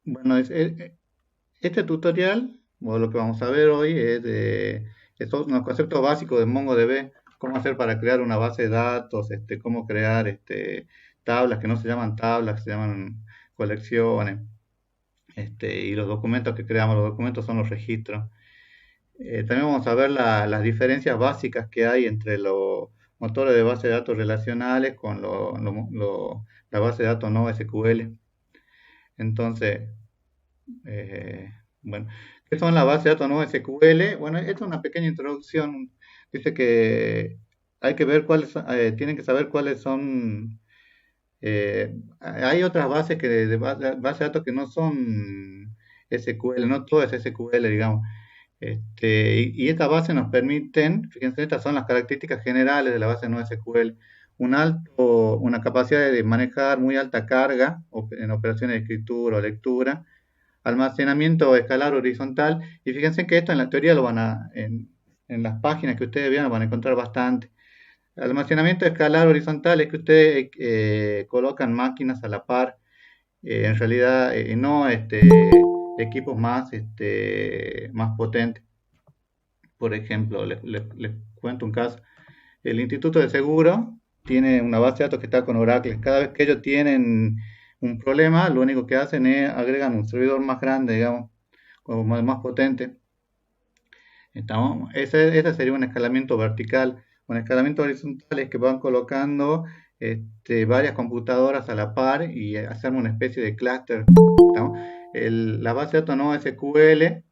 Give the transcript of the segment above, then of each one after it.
Bueno, este tutorial, o lo que vamos a ver hoy, es unos conceptos básicos de MongoDB, cómo hacer para crear una base de datos, cómo crear tablas que no se llaman tablas, que se llaman colecciones, y los documentos que creamos, los documentos son los registros. También vamos a ver las diferencias básicas que hay entre los motores de base de datos relacionales con la base de datos no SQL. Entonces, eh, bueno, ¿qué son las bases de datos no SQL? Bueno, esta es una pequeña introducción. Dice que hay que ver tienen que saber cuáles son. Hay otras bases base de datos que no son SQL, no todo es SQL, digamos. Y estas bases nos permiten, fíjense, estas son las características generales de la base no SQL. Una capacidad de manejar muy alta carga en operaciones de escritura o lectura, almacenamiento escalar horizontal, y fíjense que esto en la teoría en las páginas que ustedes vean lo van a encontrar bastante. Almacenamiento escalar horizontal es que ustedes colocan máquinas a la par, en realidad no equipos más potentes. Por ejemplo, les cuento un caso. El Instituto de Seguro tiene una base de datos que está con Oracle. Cada vez que ellos tienen un problema, lo único que hacen es agregan un servidor más grande, digamos, como más potente. Ese sería un escalamiento vertical. Un escalamiento horizontal es que van colocando varias computadoras a la par y hacer una especie de clúster. La base de datos no SQL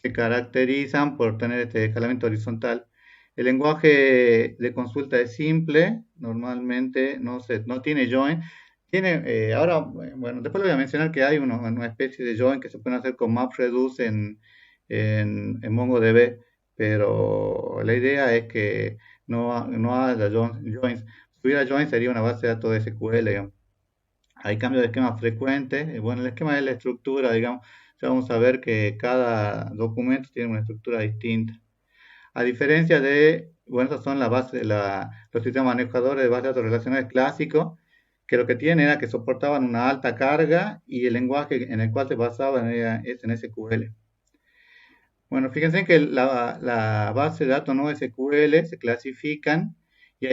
se caracterizan por tener este escalamiento horizontal. El lenguaje de consulta es simple, normalmente no tiene join. Ahora, bueno, después le voy a mencionar que hay una especie de join que se pueden hacer con MapReduce en MongoDB, pero la idea es que no haya joins. Si hubiera joins sería una base de datos de SQL, digamos. Hay cambios de esquema frecuentes. Bueno, el esquema es la estructura, digamos. Ya vamos a ver que cada documento tiene una estructura distinta. A diferencia bueno, esas son las bases, los sistemas manejadores de bases de datos relacionales clásicos, que lo que tienen era que soportaban una alta carga y el lenguaje en el cual se basaban es en SQL. Bueno, fíjense que la base de datos no SQL se clasifican y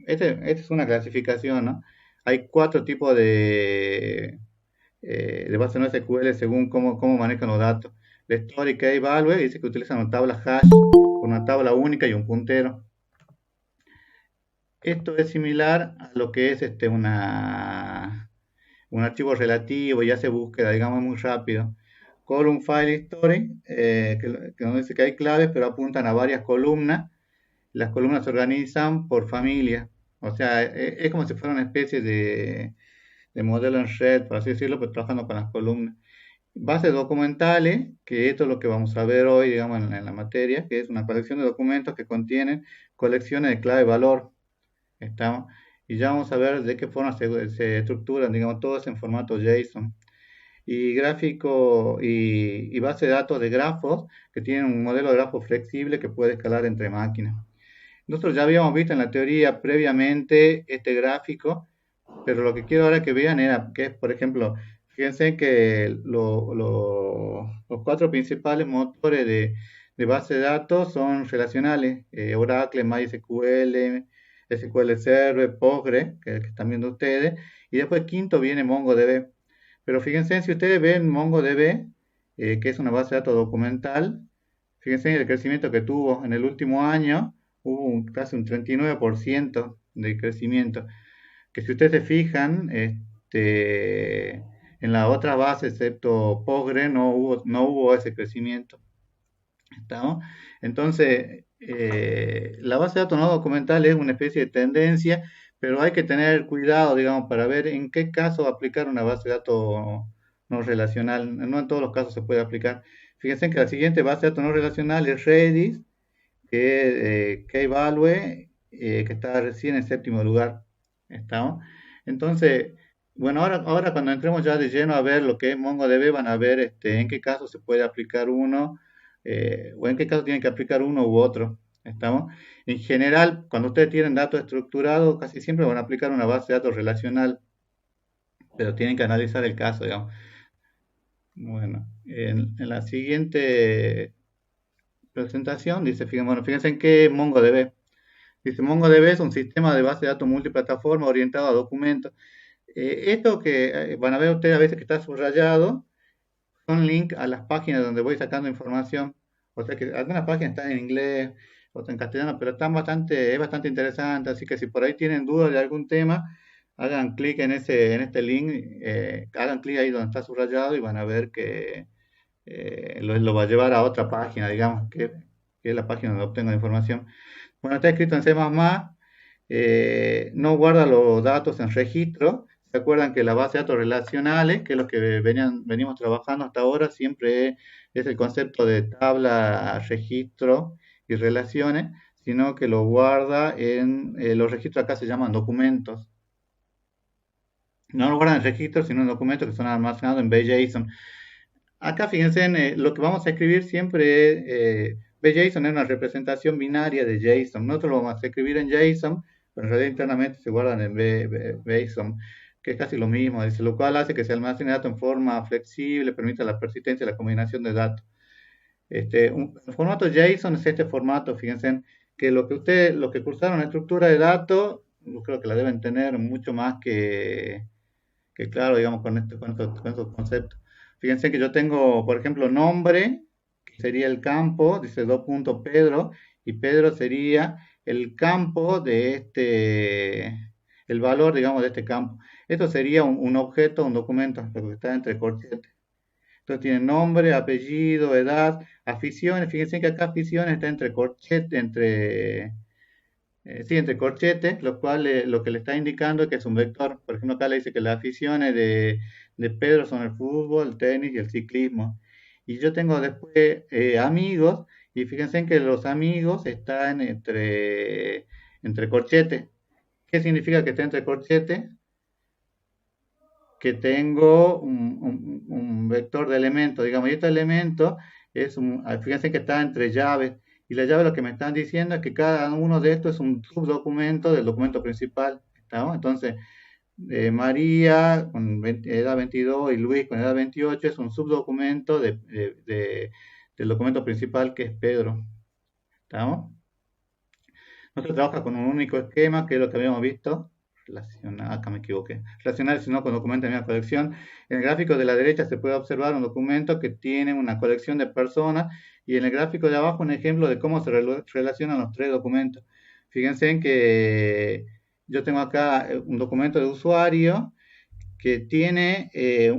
esta es una clasificación, ¿no? Hay cuatro tipos de base no SQL según cómo manejan los datos. La histórica y value dice que utilizan una tabla hash, una tabla única y un puntero. Esto es similar a lo que es un archivo relativo y hace búsqueda, digamos, muy rápido. Column File History, que nos dice que hay claves, pero apuntan a varias columnas. Las columnas se organizan por familia. O sea, es como si fuera una especie de modelo en red, por así decirlo, pero trabajando con las columnas. Bases documentales, que esto es lo que vamos a ver hoy, digamos, en la materia, que es una colección de documentos que contienen colecciones de clave valor. ¿Estamos? Y ya vamos a ver de qué forma se estructuran, digamos, todo es en formato JSON. Y y base de datos de grafos que tienen un modelo de grafo flexible que puede escalar entre máquinas. Nosotros ya habíamos visto en la teoría previamente este gráfico, pero lo que quiero ahora que vean era que es, por ejemplo, fíjense que los cuatro principales motores de base de datos son relacionales: Oracle, MySQL, SQL Server, Postgre, que están viendo ustedes, y después quinto viene MongoDB. Pero fíjense, si ustedes ven MongoDB, que es una base de datos documental, fíjense en el crecimiento que tuvo en el último año, hubo casi un 39% de crecimiento, que si ustedes se fijan, en la otra base, excepto Postgre, no hubo ese crecimiento. ¿Estamos? Entonces, la base de datos no documental es una especie de tendencia, pero hay que tener cuidado, digamos, para ver en qué caso aplicar una base de datos no relacional. No en todos los casos se puede aplicar. Fíjense que la siguiente base de datos no relacional es Redis, que es Kvalue, que está recién en séptimo lugar. ¿Estamos? Entonces, bueno, ahora cuando entremos ya de lleno a ver lo que es MongoDB, van a ver en qué caso se puede aplicar uno, o en qué caso tienen que aplicar uno u otro. ¿Estamos? En general, cuando ustedes tienen datos estructurados, casi siempre van a aplicar una base de datos relacional. pero tienen que analizar el caso, digamos. Bueno, en la siguiente presentación dice, bueno, fíjense en qué es MongoDB. Dice, MongoDB es un sistema de base de datos multiplataforma orientado a documentos. Esto que van a ver ustedes a veces que está subrayado, son links a las páginas donde voy sacando información. O sea que algunas páginas están en inglés, otras en castellano, pero es bastante interesante. Así que si por ahí tienen dudas de algún tema, hagan clic en este link, hagan clic ahí donde está subrayado y van a ver que lo va a llevar a otra página, digamos, que es la página donde obtengo la información. Bueno, está escrito en C++, no guarda los datos en registro. ¿Se acuerdan que la base de datos relacionales, que es lo que venimos trabajando hasta ahora, siempre es el concepto de tabla, registro y relaciones, sino que lo guarda los registros acá se llaman documentos. No lo guardan en registros, sino en documentos que son almacenados en BJSON. Acá fíjense en lo que vamos a escribir siempre BJSON es una representación binaria de JSON. Nosotros lo vamos a escribir en JSON, pero en realidad internamente se guardan en BJSON, que es casi lo mismo, dice, lo cual hace que se almacene datos en forma flexible, permite la persistencia y la combinación de datos. El formato JSON es este formato, fíjense que lo que cursaron en estructura de datos, yo creo que la deben tener mucho más que claro, digamos, con estos conceptos. Fíjense que yo tengo, por ejemplo, nombre, que sería el campo, dice 2.Pedro, y Pedro sería el campo el valor, digamos, de este campo. Esto sería un objeto, un documento, lo que está entre corchetes. Entonces tiene nombre, apellido, edad, aficiones. Fíjense que acá aficiones está entre corchetes, sí, entre corchetes, lo cual lo que le está indicando es que es un vector. Por ejemplo, acá le dice que las aficiones de Pedro son el fútbol, el tenis y el ciclismo. Y yo tengo después amigos, y fíjense que los amigos están entre corchetes. ¿Qué significa que está entre corchetes? Que tengo un vector de elementos, digamos, y este elemento fíjense que está entre llaves, y la llave lo que me están diciendo es que cada uno de estos es un subdocumento del documento principal, ¿estamos? Entonces, María con edad 22 y Luis con edad 28 es un subdocumento del documento principal que es Pedro, ¿estamos? No se trabaja con un único esquema, que es lo que habíamos visto. Acá me equivoqué. Relacionar, sino con documentos de la misma colección. En el gráfico de la derecha se puede observar un documento que tiene una colección de personas y en el gráfico de abajo un ejemplo de cómo se relacionan los tres documentos. Fíjense en que yo tengo acá un documento de usuario que tiene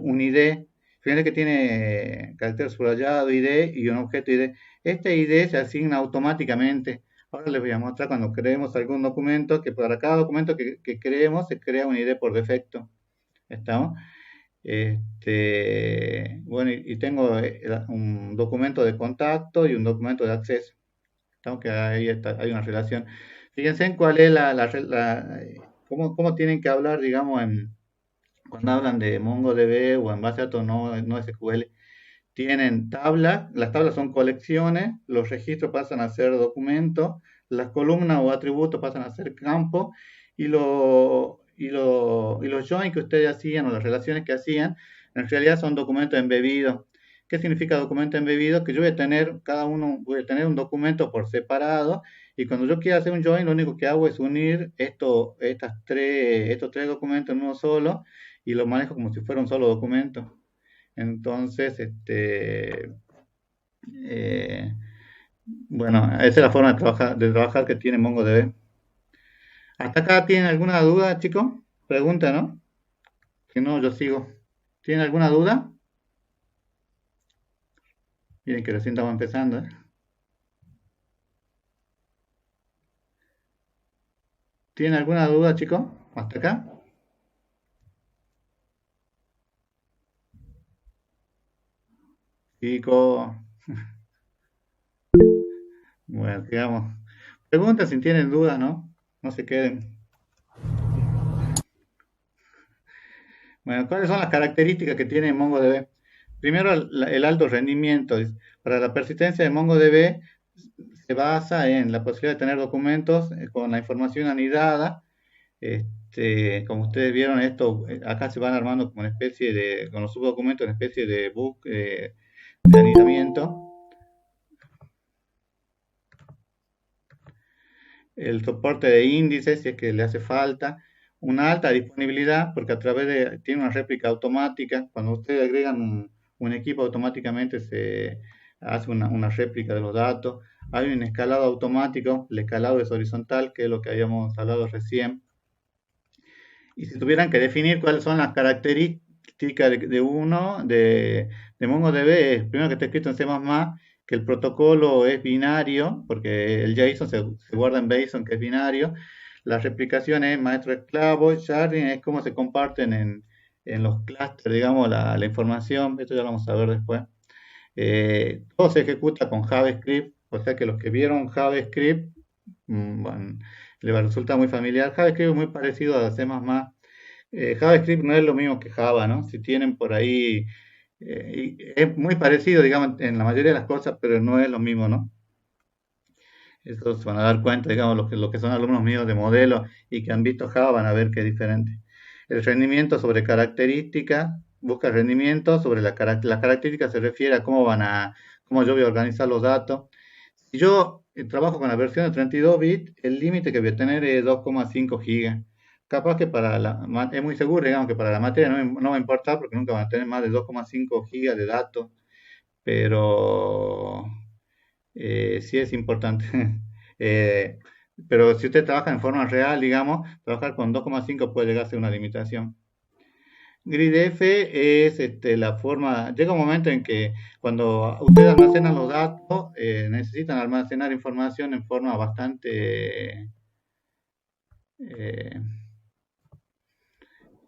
un ID. Fíjense que tiene carácter subrayado ID y un objeto ID. Este ID se asigna automáticamente. Ahora les voy a mostrar cuando creemos algún documento, que para cada documento que creemos se crea un ID por defecto. ¿Estamos? Bueno, y tengo un documento de contacto y un documento de acceso. ¿Estamos? Que ahí hay una relación. Fíjense en cuál es cómo tienen que hablar, digamos, cuando hablan de MongoDB o en base a datos no SQL. Tienen tablas, las tablas son colecciones, los registros pasan a ser documentos, las columnas o atributos pasan a ser campos, y los joins que ustedes hacían o las relaciones que hacían, en realidad son documentos embebidos. ¿Qué significa documento embebido? Que yo voy a tener un documento por separado, y cuando yo quiera hacer un join, lo único que hago es unir estos tres documentos en uno solo, y lo manejo como si fuera un solo documento. Entonces, eh, bueno, esa es la forma de trabajar que tiene MongoDB. ¿Hasta acá tienen alguna duda, chicos? Pregunta, ¿no? Si no, yo sigo. ¿Tienen alguna duda? Miren que recién estamos empezando, ¿eh? ¿Tienen alguna duda, chicos? ¿Hasta acá? Chicos, bueno, digamos. Pregunta si tienen dudas, ¿no? No se queden. Bueno, ¿cuáles son las características que tiene MongoDB? Primero, el alto rendimiento. Para la persistencia de MongoDB se basa en la posibilidad de tener documentos con la información anidada, Como ustedes vieron, esto acá se van armando como una especie de, con los subdocumentos, una especie de book de anidamiento. El soporte de índices, si es que le hace falta, una alta disponibilidad, porque a través de, tiene una réplica automática, cuando ustedes agregan un equipo automáticamente se hace una réplica de los datos, hay un escalado automático, el escalado es horizontal, que es lo que habíamos hablado recién, y si tuvieran que definir cuáles son las características de MongoDB, es primero que está escrito en C++, que el protocolo es binario, porque el JSON se guarda en JSON, que es binario. La replicación es maestro-esclavo, sharding es cómo se comparten en los clústeres, digamos, la información, esto ya lo vamos a ver después. Todo se ejecuta con JavaScript, o sea que los que vieron JavaScript, bueno, les va a resultar muy familiar. JavaScript es muy parecido a C++. JavaScript no es lo mismo que Java, ¿no? Si tienen por ahí, es muy parecido, digamos, en la mayoría de las cosas, pero no es lo mismo, ¿no? Eso se van a dar cuenta, digamos, los que son alumnos míos de modelo y que han visto Java van a ver que es diferente. El rendimiento sobre características, busca rendimiento sobre las características se refiere a cómo yo voy a organizar los datos. Si yo trabajo con la versión de 32 bits, el límite que voy a tener es 2,5 gigas. Capaz que es muy seguro, digamos, que para la materia no va a importar porque nunca van a tener más de 2,5 gigas de datos, pero sí es importante. Eh, pero si usted trabaja en forma real, digamos, trabajar con 2,5 puede llegar a ser una limitación. GridF es la forma, llega un momento en que cuando ustedes almacenan los datos, necesitan almacenar información en forma bastante eh,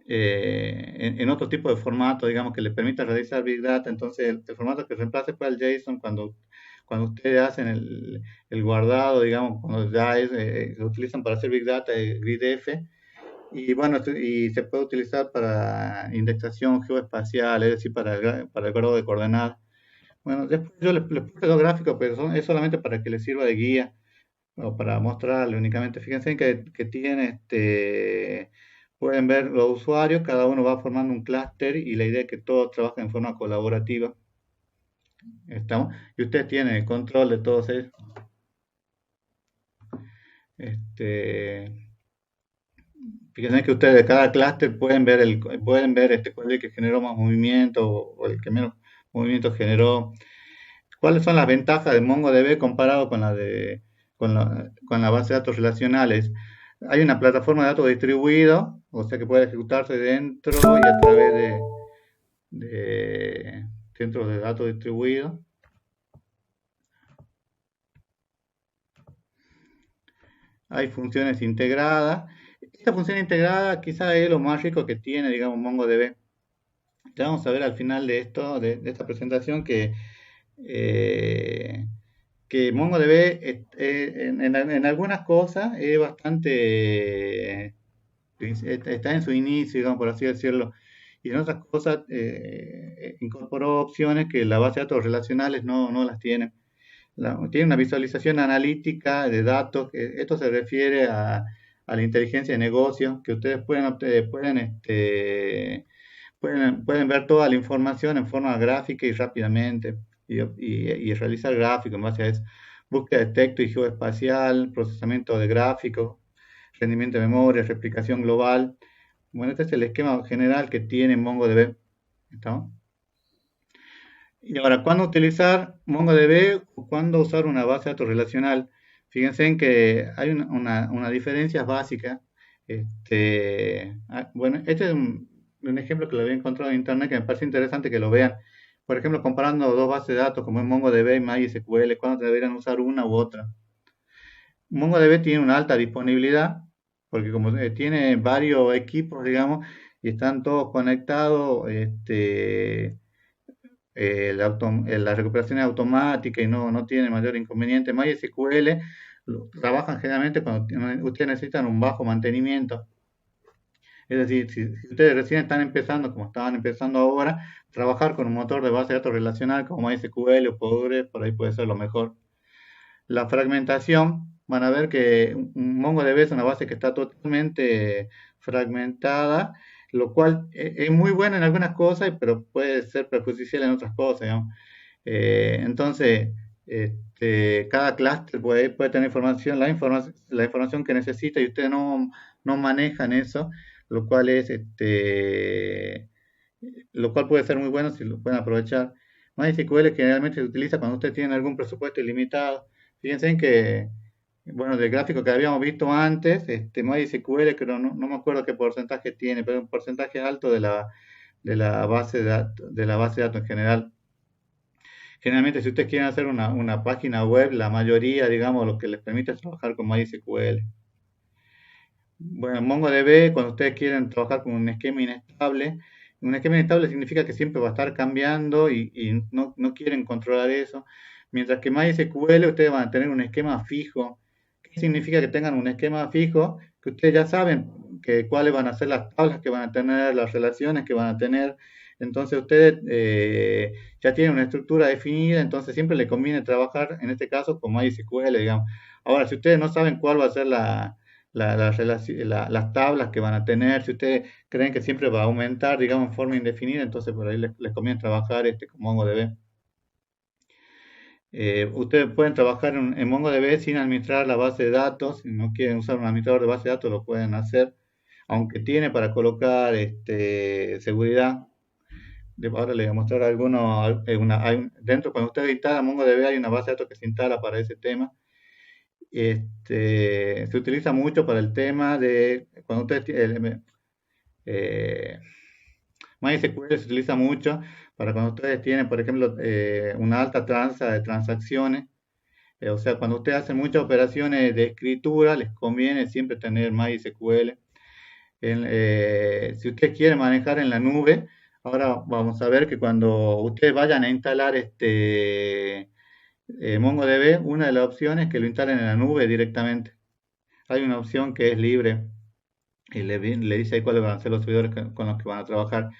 en otro tipo de formato, digamos, que le permita realizar Big Data. Entonces, el formato que reemplace fue el JSON cuando ustedes hacen el guardado, digamos, cuando ya se utilizan para hacer Big Data, GridF. Y bueno, y se puede utilizar para indexación geoespacial, es decir, para el guardado de coordenadas. Bueno, después yo les puse dos gráficos, pero es solamente para que les sirva de guía o para mostrarle únicamente. Fíjense que tiene pueden ver los usuarios, cada uno va formando un clúster y la idea es que todos trabajen en forma colaborativa. ¿Estamos? Y ustedes tienen el control de todos ellos. Este, Fíjense que ustedes de cada clúster pueden ver cuál es el que generó más movimiento o el que menos movimiento generó. ¿Cuáles son las ventajas de MongoDB comparado con la base de datos relacionales? Hay una plataforma de datos distribuido, o sea que puede ejecutarse dentro y a través de centros de datos distribuidos. Hay funciones integradas. Esta función integrada quizá es lo más rico que tiene, digamos, MongoDB. Ya vamos a ver al final de de esta presentación, eh, que MongoDB en algunas cosas es bastante, está en su inicio, digamos, por así decirlo, y en otras cosas incorporó opciones que la base de datos relacionales no las tiene. Tiene una visualización analítica de datos, esto se refiere a la inteligencia de negocio, que ustedes pueden ver toda la información en forma gráfica y rápidamente y realizar gráficos en base a eso. Búsqueda de texto y geoespacial, procesamiento de gráficos, rendimiento de memoria, replicación global. Bueno, este es el esquema general que tiene MongoDB. ¿Está? Y ahora, ¿cuándo utilizar MongoDB o cuándo usar una base de datos relacional? Fíjense en que hay una diferencia básica. Bueno, este es un ejemplo que lo había encontrado en internet que me parece interesante que lo vean. Por ejemplo, comparando dos bases de datos como es MongoDB y MySQL, ¿cuándo deberían usar una u otra? MongoDB tiene una alta disponibilidad porque como tiene varios equipos, digamos, y están todos conectados, la recuperación es automática y no tiene mayor inconveniente. MySQL trabajan generalmente cuando ustedes necesitan un bajo mantenimiento. Es decir, si ustedes recién están empezando, como estaban empezando ahora, trabajar con un motor de base de datos relacional como MySQL o Postgres, por ahí puede ser lo mejor. La fragmentación van a ver que un MongoDB es una base que está totalmente fragmentada, lo cual es muy bueno en algunas cosas, pero puede ser perjudicial en otras cosas, digamos. Entonces, cada clúster puede tener la información que necesita y ustedes no manejan eso, lo cual es, lo cual puede ser muy bueno si lo pueden aprovechar. MySQL generalmente se utiliza cuando ustedes tienen algún presupuesto ilimitado. Fíjense en que, bueno, del gráfico que habíamos visto antes, MySQL, creo, no me acuerdo qué porcentaje tiene, pero un porcentaje alto de la base de la base de datos en general. Generalmente, si ustedes quieren hacer una página web, la mayoría, digamos, lo que les permite es trabajar con MySQL. Bueno, en MongoDB, cuando ustedes quieren trabajar con un esquema inestable significa que siempre va a estar cambiando y no quieren controlar eso. Mientras que MySQL, ustedes van a tener un esquema fijo. ¿Qué significa que tengan un esquema fijo? Que ustedes ya saben que cuáles van a ser las tablas que van a tener, las relaciones que van a tener. Entonces ustedes ya tienen una estructura definida, entonces siempre les conviene trabajar, en este caso, con MySQL, digamos. Ahora, si ustedes no saben cuál va a ser las tablas que van a tener, si ustedes creen que siempre va a aumentar, digamos, en forma indefinida, entonces por ahí les conviene trabajar con MongoDB. Ustedes pueden trabajar en MongoDB sin administrar la base de datos, si no quieren usar un administrador de base de datos lo pueden hacer, aunque tiene para colocar seguridad. Ahora les voy a mostrar algunos, dentro cuando usted instala MongoDB hay una base de datos que se instala para ese tema. Se utiliza mucho para el tema de cuando eh, MySQL se utiliza mucho para cuando ustedes tienen, por ejemplo, una alta tasa de transacciones. O sea, cuando ustedes hacen muchas operaciones de escritura, les conviene siempre tener MySQL. Si ustedes quieren manejar en la nube, ahora vamos a ver que cuando ustedes vayan a instalar MongoDB, una de las opciones es que lo instalen en la nube directamente. Hay una opción que es libre y le dice ahí cuáles van a ser los servidores con los que van a trabajar.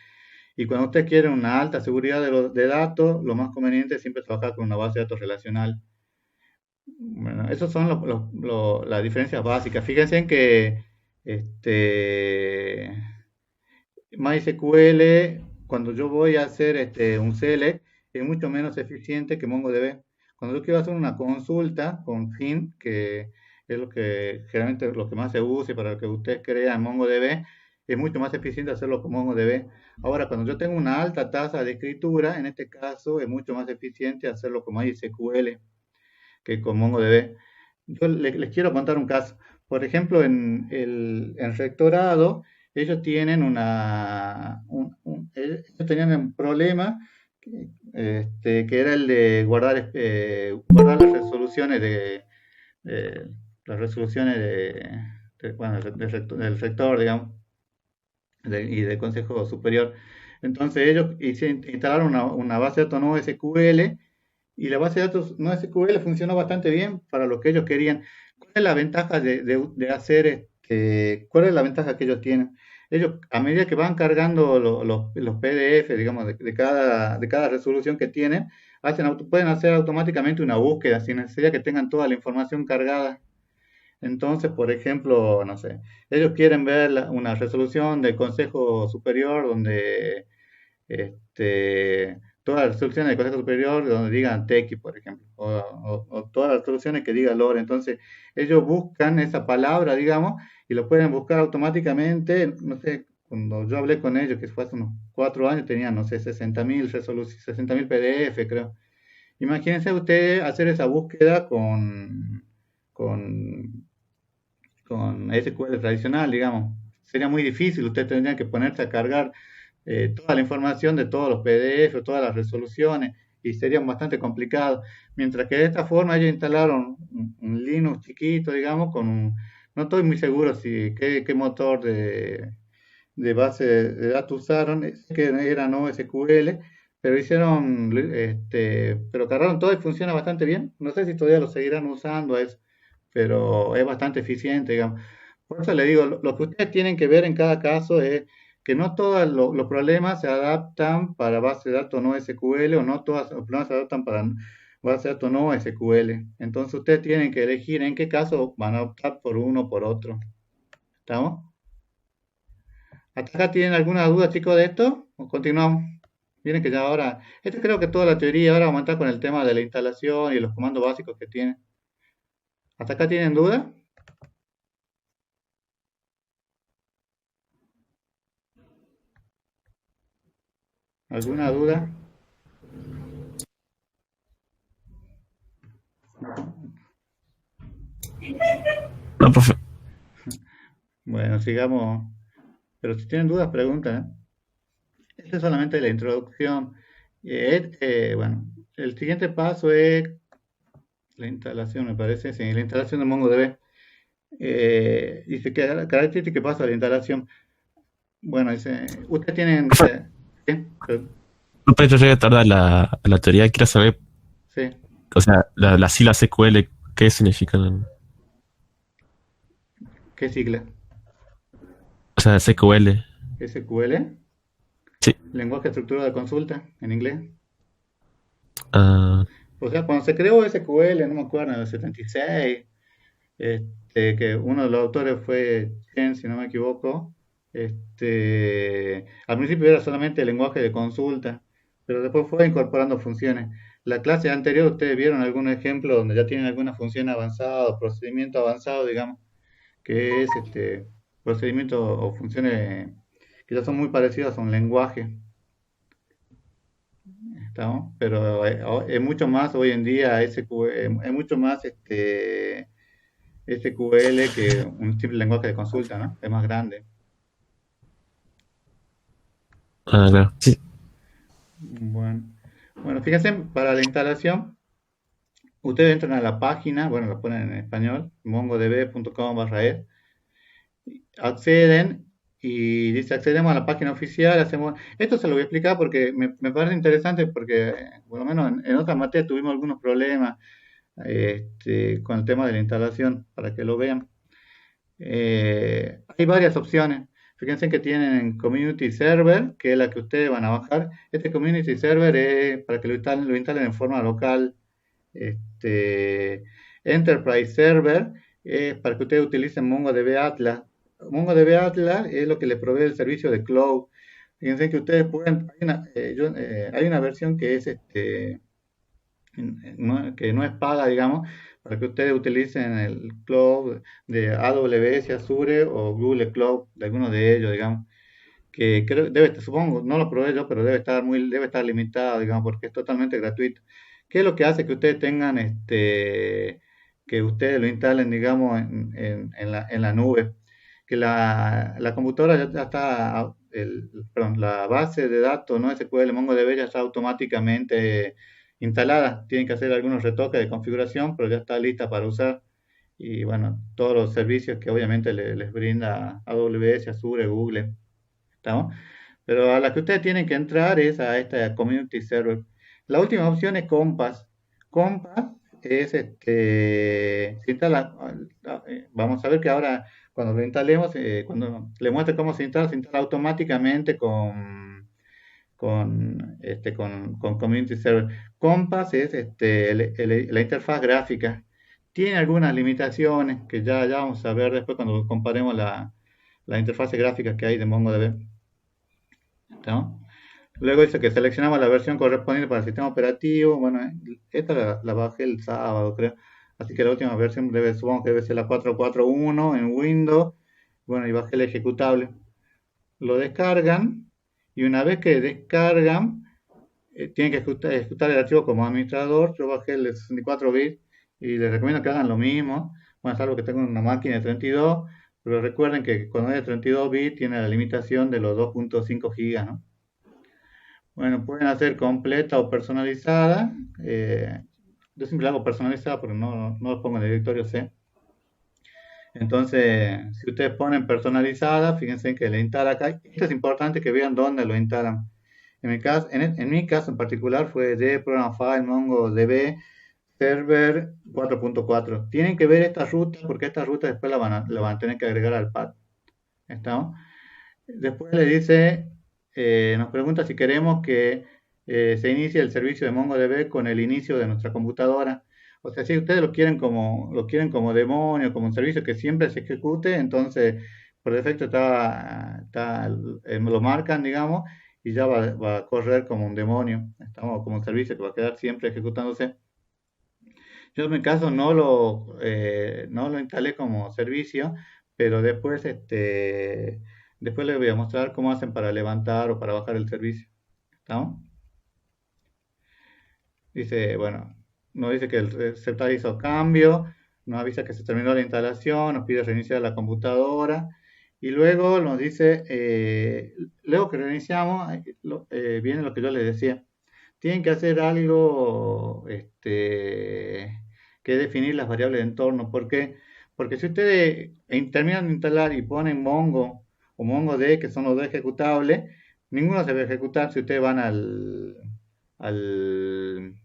Y cuando usted quiere una alta seguridad de datos, lo más conveniente es siempre trabajar con una base de datos relacional. Bueno, esas son las diferencias básicas. Fíjense en que este, MySQL, cuando yo voy a hacer un select, es mucho menos eficiente que MongoDB. Cuando yo quiero hacer una consulta con fin, que es lo que generalmente lo que más se usa y para lo que usted crea en MongoDB, es mucho más eficiente hacerlo con MongoDB. Ahora, cuando yo tengo una alta tasa de escritura, en este caso es mucho más eficiente hacerlo con MySQL que con MongoDB. Yo les quiero contar un caso. Por ejemplo, en rectorado, ellos tienen ellos tenían un problema que era el de guardar eh, las resoluciones bueno, del rector, digamos, y del Consejo Superior. Entonces ellos instalaron una base de datos no SQL y la base de datos no SQL funcionó bastante bien para lo que ellos querían. ¿Cuál es la ventaja de hacer cuál es la ventaja que ellos tienen? Ellos, a medida que van cargando los PDF, digamos, de cada resolución que tienen, pueden hacer automáticamente una búsqueda sin necesidad que tengan toda la información cargada. Entonces, por ejemplo, no sé, ellos quieren ver una resolución del Consejo Superior donde todas las resoluciones del Consejo Superior donde digan Tequi, por ejemplo, o todas las resoluciones que diga Lore. Entonces, ellos buscan esa palabra, digamos, y lo pueden buscar automáticamente. No sé, cuando yo hablé con ellos, que fue hace unos 4 años, tenían, no sé, 60.000 PDF, creo. Imagínense ustedes hacer esa búsqueda con, con SQL tradicional, digamos. Sería muy difícil, usted tendría que ponerse a cargar toda la información de todos los PDF, todas las resoluciones, y sería bastante complicado. Mientras que de esta forma ellos instalaron un Linux chiquito, digamos, no estoy muy seguro qué motor de base de datos usaron, sé que era NoSQL, pero pero cargaron todo y funciona bastante bien. No sé si todavía lo seguirán usando eso, pero es bastante eficiente, digamos. Por eso le digo, lo que ustedes tienen que ver en cada caso es que no todos los problemas se adaptan para base de datos no SQL o no todos los problemas se adaptan va a ser datos no SQL. Entonces ustedes tienen que elegir en qué caso van a optar por uno o por otro. ¿Estamos? ¿Hasta acá tienen alguna duda, chicos, de esto? ¿O continuamos? Miren que ya ahora, esto creo que toda la teoría, ahora vamos a entrar con el tema de la instalación y los comandos básicos que tiene. ¿Hasta acá tienen duda? ¿Alguna duda? No, profe. Bueno, sigamos. Pero si tienen dudas, pregunten, ¿eh? Esta es solamente la introducción. Bueno, el siguiente paso es la instalación, me parece, sí, la instalación de MongoDB. Dice que característica que pasa a la instalación. Bueno, dice, ustedes tienen, Profe, ¿sí? profe, yo llegué tarde a la teoría. Quiero saber, Sí. o sea, las siglas SQL, ¿qué significan? ¿Qué sigla? O sea, SQL. SQL, Sí. lenguaje estructurado de consulta, en inglés. Ah, O sea, cuando se creó SQL, no me acuerdo, en el 76, que uno de los autores fue Chen, si no me equivoco. Al principio era solamente el lenguaje de consulta, pero después fue incorporando funciones. La clase anterior, ustedes vieron algún ejemplo donde ya tienen alguna función avanzada, procedimiento avanzado, digamos, que es procedimientos o funciones que ya son muy parecidas a un lenguaje. ¿Estamos? Pero es mucho más hoy en día SQL, es mucho más SQL que un simple lenguaje de consulta, ¿no? Es más grande. claro. Sí. Bueno, bueno, fíjense, para la instalación, ustedes entran a la página, bueno, lo ponen en español, mongodb.com/es, acceden y dice accedemos a la página oficial, hacemos, esto se lo voy a explicar porque me parece interesante porque por lo menos en otras materias tuvimos algunos problemas con el tema de la instalación, para que lo vean. Hay varias opciones. Fíjense que tienen Community Server, que es la que ustedes van a bajar. Este Community Server es para que lo instalen en forma local. Este, Enterprise Server es para que ustedes utilicen MongoDB Atlas. MongoDB Atlas es lo que les provee el servicio de cloud. Fíjense que ustedes pueden, hay una versión que es que no es paga, digamos, para que ustedes utilicen el cloud de AWS, Azure o Google Cloud, de alguno de ellos, digamos, que creo, supongo, no lo probé yo, pero debe estar limitado, digamos, porque es totalmente gratuito. ¿Qué es lo que hace que ustedes tengan que ustedes lo instalen, digamos, en la nube? Que la computadora ya está, perdón, la base de datos, no SQL, MongoDB ya está automáticamente instalada. Tienen que hacer algunos retoques de configuración, pero ya está lista para usar. Y bueno, todos los servicios que obviamente les brinda AWS, Azure, Google. ¿Estamos? Pero a la que ustedes tienen que entrar es a esta Community Server. La última opción es Compass. Compass es se instala, vamos a ver que ahora cuando lo instalemos, cuando le muestre cómo se instala automáticamente con Community Server. Compass es la interfaz gráfica. Tiene algunas limitaciones que ya vamos a ver después cuando comparemos la interfaz gráfica que hay de MongoDB. ¿No? Luego dice que seleccionamos la versión correspondiente para el sistema operativo. Bueno, esta la bajé el sábado, creo. Así que la última versión supongo que debe ser la 4.4.1 en Windows. Bueno, y bajé el ejecutable. Lo descargan y una vez que descargan, tienen que ejecutar el archivo como administrador. Yo bajé el de 64 bits y les recomiendo que hagan lo mismo. Bueno, salvo que tengan una máquina de 32, pero recuerden que cuando es de 32 bits tiene la limitación de los 2.5 gigas, ¿no? Bueno, pueden hacer completa o personalizada. Yo siempre hago personalizada porque no lo pongo en el directorio C. Entonces, si ustedes ponen personalizada, fíjense que le instala acá. Esto es importante que vean dónde lo instalan. En mi caso en particular fue de Program File MongoDB Server 4.4. Tienen que ver esta ruta porque esta ruta después la van a tener que agregar al pad. ¿Estamos? Después le dice, nos pregunta si queremos que se inicia el servicio de MongoDB con el inicio de nuestra computadora. O sea, si ustedes lo quieren como demonio, como un servicio que siempre se ejecute, entonces por defecto lo marcan, digamos, y ya va a correr como un demonio, estamos como un servicio que va a quedar siempre ejecutándose. Yo en mi caso no lo instalé como servicio, pero después les voy a mostrar cómo hacen para levantar o para bajar el servicio. ¿Estamos? Dice, bueno, nos dice que el receptor hizo cambio, nos avisa que se terminó la instalación, nos pide reiniciar la computadora y luego nos dice, luego que reiniciamos, viene lo que yo les decía. Tienen que hacer algo que definir las variables de entorno. ¿Por qué? Porque si ustedes terminan de instalar y ponen Mongo o MongoD, que son los dos ejecutables, ninguno se va a ejecutar si ustedes van al, al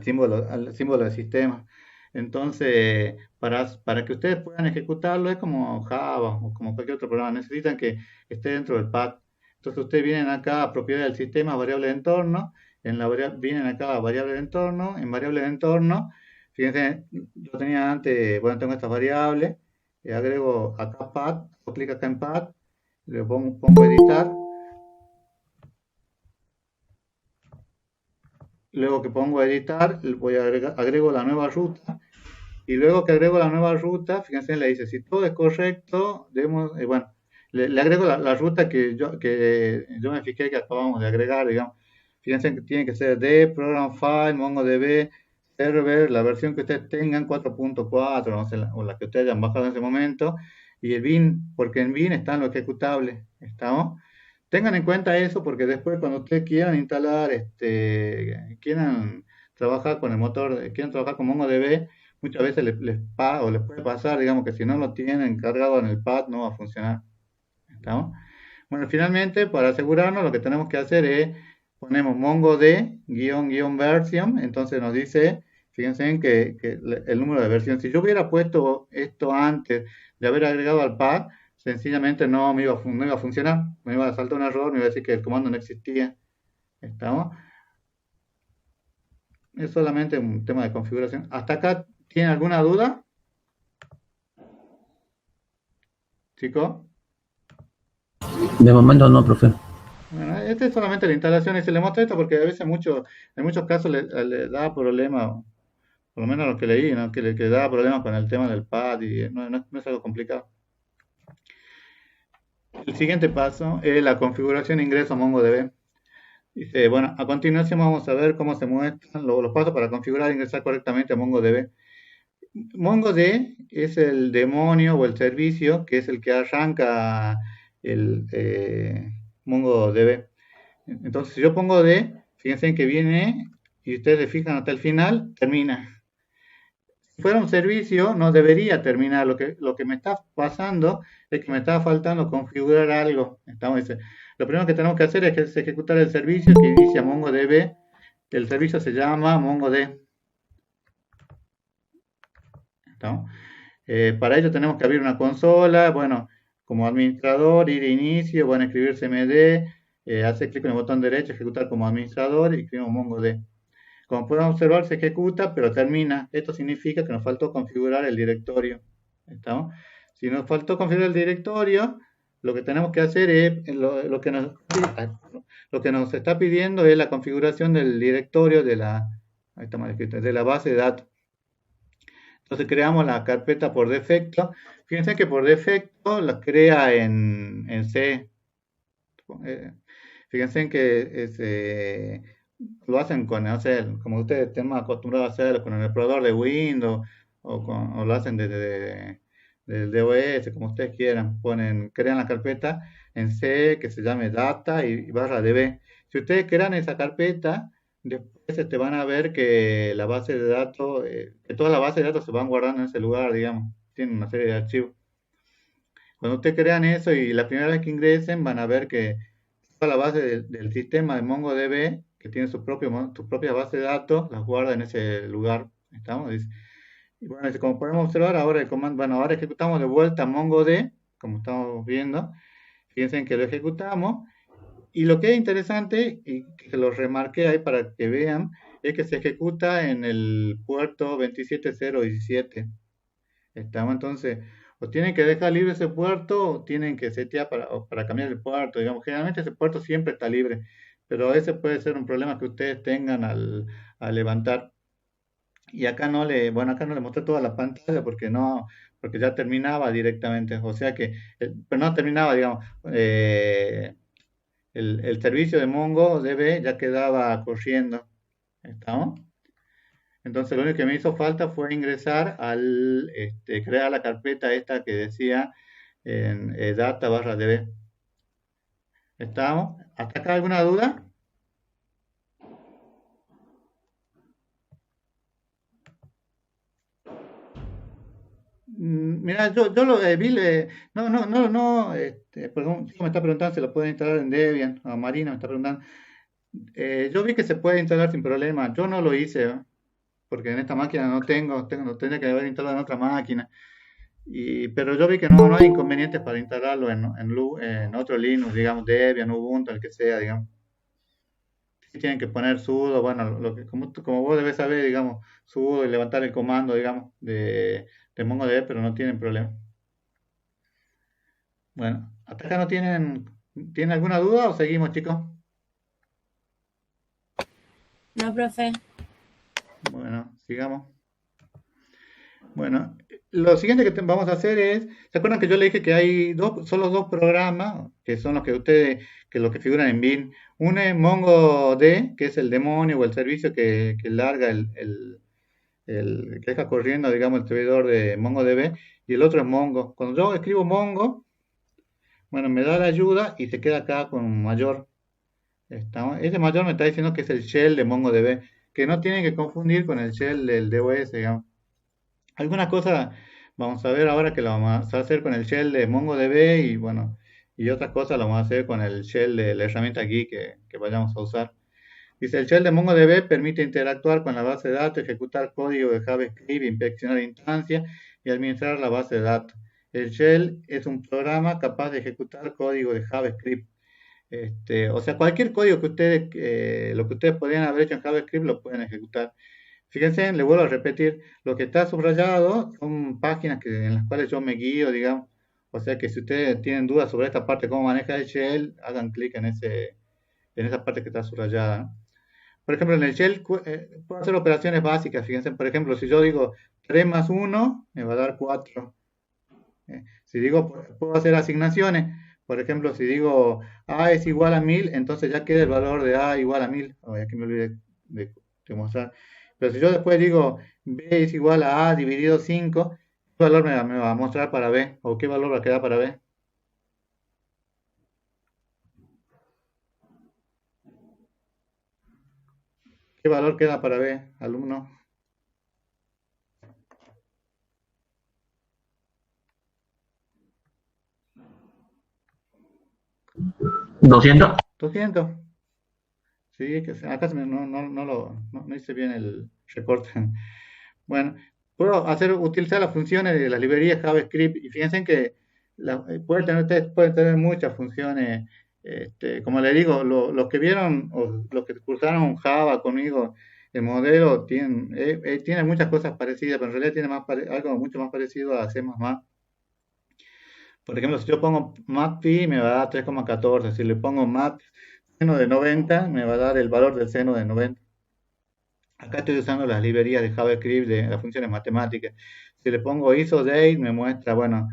símbolo del sistema. Entonces, para que ustedes puedan ejecutarlo, es como Java o como cualquier otro programa, necesitan que esté dentro del path. Entonces, ustedes vienen acá a propiedad del sistema, variable de entorno, vienen acá a variable de entorno, en variable de entorno, fíjense, yo tenía antes, bueno, tengo estas variables, agrego acá path, o clic acá en path, le pongo editar. Luego que pongo a editar, agrego la nueva ruta. Y luego que agrego la nueva ruta, fíjense, le dice, si todo es correcto, bueno, le agrego la ruta que yo me fijé que acabamos de agregar, digamos. Fíjense que tiene que ser de program file, MongoDB, server, la versión que ustedes tengan, 4.4, no sé, o la que ustedes hayan bajado en ese momento, y el bin, porque en bin están los ejecutables, ¿estamos? Tengan en cuenta eso porque después cuando ustedes quieran instalar, quieran trabajar con el motor, quieran trabajar con MongoDB, muchas veces o les puede pasar, digamos que si no lo tienen cargado en el pad no va a funcionar. ¿Estamos? Bueno, finalmente, para asegurarnos, lo que tenemos que hacer es, ponemos MongoD version, entonces nos dice, fíjense en que el número de versión. Si yo hubiera puesto esto antes de haber agregado al pad, sencillamente no iba a funcionar, me iba a saltar un error, me iba a decir que el comando no existía. ¿Estamos? Es solamente un tema de configuración. ¿Hasta acá tiene alguna duda, chicos? De momento no, profe. Bueno, este es solamente la instalación y se le muestra esto porque a veces en muchos casos le da problema, por lo menos lo que leí, ¿no? Que da problemas con el tema del pad y no es algo complicado. El siguiente paso es la configuración de ingreso a MongoDB. Dice, bueno, a continuación vamos a ver cómo se muestran los pasos para configurar e ingresar correctamente a MongoDB. MongoD es el demonio o el servicio que es el que arranca el MongoDB. Entonces, si yo pongo D, fíjense que viene y ustedes se fijan hasta el final, termina. Si fuera un servicio, no debería terminar. Lo que me está pasando es que me está faltando configurar algo. Lo primero que tenemos que hacer es ejecutar el servicio que inicia MongoDB. El servicio se llama MongoD. ¿Estamos? Para ello tenemos que abrir una consola, bueno, como administrador, ir a inicio, bueno, escribir cmd, hacer clic en el botón derecho, ejecutar como administrador y escribimos MongoD. Como pueden observar, se ejecuta, pero termina. Esto significa que nos faltó configurar el directorio. ¿Estamos? Si nos faltó configurar el directorio, lo que tenemos que hacer es, lo que nos está pidiendo es la configuración del directorio ahí está mal escrito, de la base de datos. Entonces creamos la carpeta por defecto. Fíjense que por defecto la crea en C. Fíjense que lo hacen no sé, como ustedes estén más acostumbrados a hacerlo con el explorador de Windows o lo hacen desde el DOS, como ustedes quieran. Crean la carpeta en C que se llame data y barra db. Si ustedes crean esa carpeta, después van a ver que la base de datos, que todas las bases de datos se van guardando en ese lugar, digamos. Tienen una serie de archivos. Cuando ustedes crean eso y la primera vez que ingresen, van a ver que toda la base del sistema de MongoDB, que tiene su propia base de datos, las guarda en ese lugar. ¿Estamos? Y bueno, como podemos observar, ahora ahora ejecutamos de vuelta MongoD, como estamos viendo. Fíjense que lo ejecutamos Y lo que es interesante, y que lo remarqué ahí para que vean, es que se ejecuta en el puerto 27017. Estamos entonces, o tienen que dejar libre ese puerto o tienen que setear o para cambiar el puerto. Digamos, generalmente ese puerto siempre está libre, pero ese puede ser un problema que ustedes tengan al levantar. Y acá no le, bueno, acá no le mostré toda la pantalla porque no, porque ya terminaba directamente. O sea que, pero no terminaba, digamos, el servicio de MongoDB ya quedaba corriendo. ¿Estamos? Entonces lo único que me hizo falta fue ingresar crear la carpeta esta que decía en data barra db. ¿Estamos? ¿Hasta acá alguna duda? Mira, yo lo vi, perdón, me está preguntando si lo puede instalar en Debian, o Marina me está preguntando. Yo vi que se puede instalar sin problema, yo no lo hice, ¿eh? Porque en esta máquina no tendría que haber instalado en otra máquina. Pero yo vi que no hay inconvenientes para instalarlo en otro Linux, digamos, Debian, Ubuntu, el que sea, digamos. Si tienen que poner sudo, bueno, como vos debes saber, digamos, sudo y levantar el comando, digamos, de MongoDB, pero no tienen problema. Bueno, hasta acá no ¿tienen alguna duda o seguimos, chicos? No, profe. Bueno, sigamos. Bueno, lo siguiente que vamos a hacer es, ¿se acuerdan que yo le dije que hay solo dos programas que son los que los que figuran en bin? Uno es MongoD, que es el demonio o el servicio que larga que deja corriendo, digamos, el servidor de MongoDB, y el otro es Mongo. Cuando yo escribo Mongo, bueno, me da la ayuda y se queda acá con mayor. Ese mayor me está diciendo que es el shell de MongoDB, que no tienen que confundir con el shell del DOS, digamos. Algunas cosas vamos a ver ahora que lo vamos a hacer con el shell de MongoDB y bueno, y otras cosas lo vamos a hacer con el shell de la herramienta aquí que vayamos a usar. Dice, el shell de MongoDB permite interactuar con la base de datos, ejecutar código de JavaScript, inspeccionar instancias y administrar la base de datos. El shell es un programa capaz de ejecutar código de JavaScript. O sea, cualquier código lo que ustedes podrían haber hecho en JavaScript lo pueden ejecutar. Fíjense, le vuelvo a repetir, lo que está subrayado son páginas en las cuales yo me guío, digamos. O sea que si ustedes tienen dudas sobre esta parte, cómo maneja el shell, hagan clic en esa parte que está subrayada, ¿no? Por ejemplo, en el shell puedo hacer operaciones básicas. Fíjense, por ejemplo, si yo digo 3 más 1, me va a dar 4. Si digo, puedo hacer asignaciones. Por ejemplo, si digo A es igual a 1000, entonces ya queda el valor de A igual a 1000. Aquí me olvidé de mostrar. Pero si yo después digo B es igual a dividido 5, ¿qué valor me va a mostrar para B? ¿O qué valor va a quedar para B? ¿Qué valor queda para B, alumno? 200. 200. Sí, acá no hice bien el recorte. Bueno, puedo utilizar las funciones de las librerías JavaScript y fíjense que ustedes pueden tener muchas funciones. Como le digo, los que vieron o los que cursaron Java conmigo, el modelo tiene muchas cosas parecidas, pero en realidad tiene algo mucho más parecido a C++. Por ejemplo, si yo pongo matpy me va a dar 3,14. Si le pongo mat seno de 90, me va a dar el valor del seno de 90. Acá estoy usando las librerías de JavaScript de las funciones matemáticas. Si le pongo isodate, me muestra, bueno,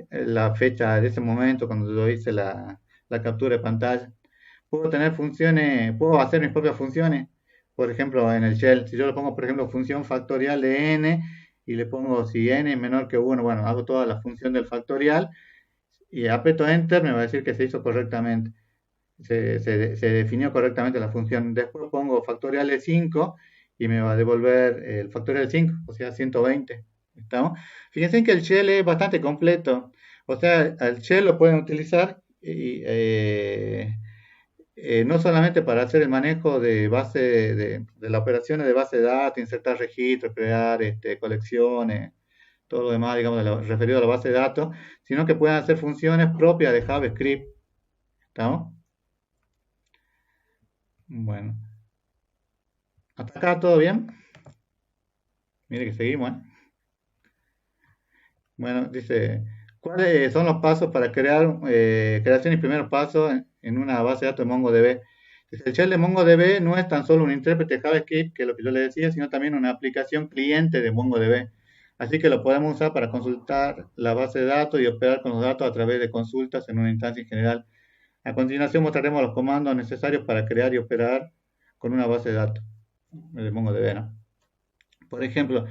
la fecha de ese momento cuando yo hice la captura de pantalla. Puedo tener funciones, puedo hacer mis propias funciones. Por ejemplo, en el shell, si yo le pongo, por ejemplo, función factorial de n y le pongo si n es menor que 1, bueno, hago toda la función del factorial y aprieto enter, me va a decir que se hizo correctamente. Se definió correctamente la función. Después pongo factorial de 5 y me va a devolver el factorial de 5, o sea, 120. ¿Estamos? Fíjense que el shell es bastante completo. O sea, el shell lo pueden utilizar no solamente para hacer el manejo de las operaciones de base de datos, insertar registros, crear colecciones, todo lo demás, digamos, referido a la base de datos, sino que pueden hacer funciones propias de JavaScript. ¿Estamos? Bueno, hasta acá todo bien. Mire que seguimos, ¿eh? Bueno, dice, ¿cuáles son los pasos para crear creación y primeros pasos en una base de datos de MongoDB? Dice, el shell de MongoDB no es tan solo un intérprete JavaScript, que es lo que yo le decía, sino también una aplicación cliente de MongoDB. Así que lo podemos usar para consultar la base de datos y operar con los datos a través de consultas en una instancia en general. A continuación mostraremos los comandos necesarios para crear y operar con una base de datos de MongoDB, ¿no? Por ejemplo,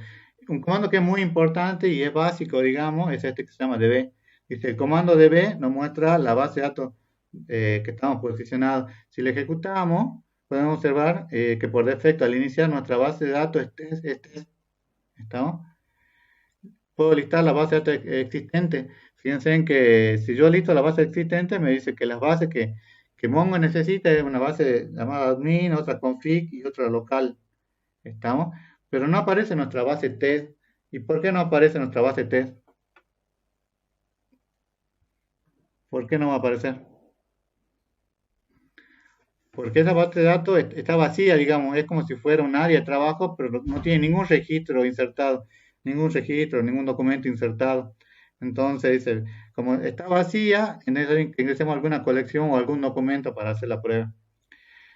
un comando que es muy importante y es básico, digamos, es este que se llama db. Dice, el comando db nos muestra la base de datos que estamos posicionados. Si lo ejecutamos, podemos observar que por defecto al iniciar nuestra base de datos ¿estamos? Puedo listar la base de datos existente. Fíjense en que si yo listo la base existente, me dice que las bases que Mongo necesita es una base llamada admin, otra config y otra local. ¿Estamos? Pero no aparece nuestra base test. ¿Y por qué no aparece nuestra base test? ¿Por qué no va a aparecer? Porque esa base de datos está vacía, digamos, es como si fuera un área de trabajo, pero no tiene ningún registro insertado, ningún registro, ningún documento insertado. Entonces dice, como está vacía, en eso ingresemos alguna colección o algún documento para hacer la prueba.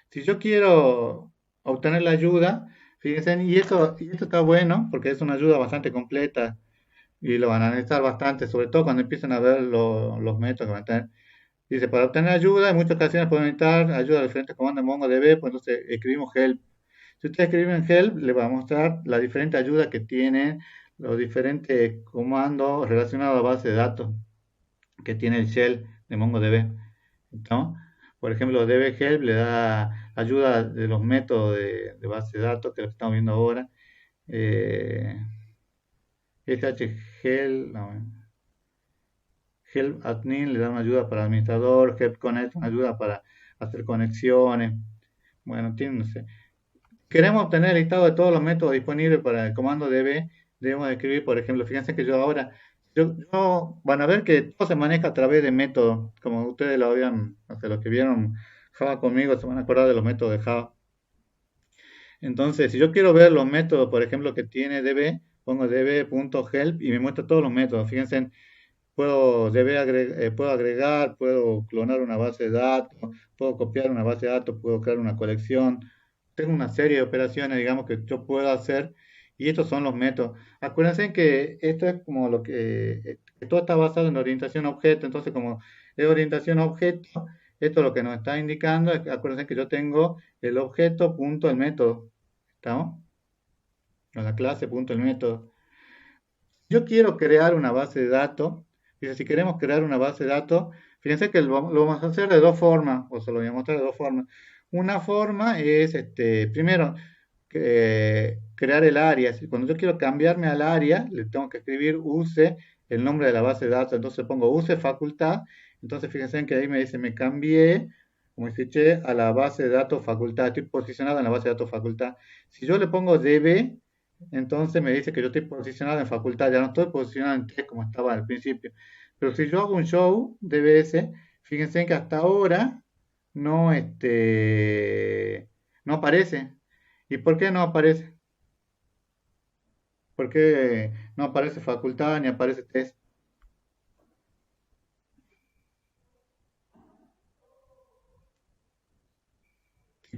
Si yo quiero obtener la ayuda, fíjense, y esto está bueno porque es una ayuda bastante completa y lo van a necesitar bastante, sobre todo cuando empiecen a ver los métodos que van a tener. Dice, para obtener ayuda, en muchas ocasiones pueden necesitar ayuda de diferentes comandos en MongoDB, pues entonces escribimos help. Si ustedes escriben help, le va a mostrar la diferente ayuda que tienen los diferentes comandos relacionados a la base de datos que tiene el shell de MongoDB, ¿no? Por ejemplo, dbHelp le da ayuda de los métodos de base de datos que lo estamos viendo ahora. Eh, SHHelp, no, Help Admin le da una ayuda para administrador, Help Connect una ayuda para hacer conexiones. Bueno, tiene, no sé. Queremos obtener el listado de todos los métodos disponibles para el comando db. Debemos escribir, por ejemplo, fíjense que yo ahora, van a ver que todo se maneja a través de métodos, como ustedes lo habían, o sea, los que vieron Java conmigo se van a acordar de los métodos de Java. Entonces, si yo quiero ver los métodos, por ejemplo, que tiene db, pongo db.help y me muestra todos los métodos. Fíjense, puedo agregar, puedo clonar una base de datos, puedo copiar una base de datos, puedo crear una colección. Tengo una serie de operaciones, digamos, que yo puedo hacer y estos son los métodos. Acuérdense que esto es como que todo está basado en orientación a objeto, entonces como es orientación a objeto, esto lo que nos está indicando es que acuérdense que yo tengo el objeto punto el método, ¿estamos? O la clase punto el método. Yo quiero crear una base de datos. Dice, si queremos crear una base de datos, fíjense que lo vamos a hacer de dos formas, o se lo voy a mostrar de dos formas. Una forma es, primero, crear el área. Cuando yo quiero cambiarme al área, le tengo que escribir use el nombre de la base de datos. Entonces pongo use facultad. Entonces fíjense que ahí me dice, me cambié, como dice, a la base de datos facultad. Estoy posicionado en la base de datos facultad. Si yo le pongo db, entonces me dice que yo estoy posicionado en facultad, ya no estoy posicionado en test como estaba al principio. Pero si yo hago un show DBS, fíjense que hasta ahora no, no aparece. ¿Y por qué no aparece? ¿Por qué no aparece facultad ni aparece test?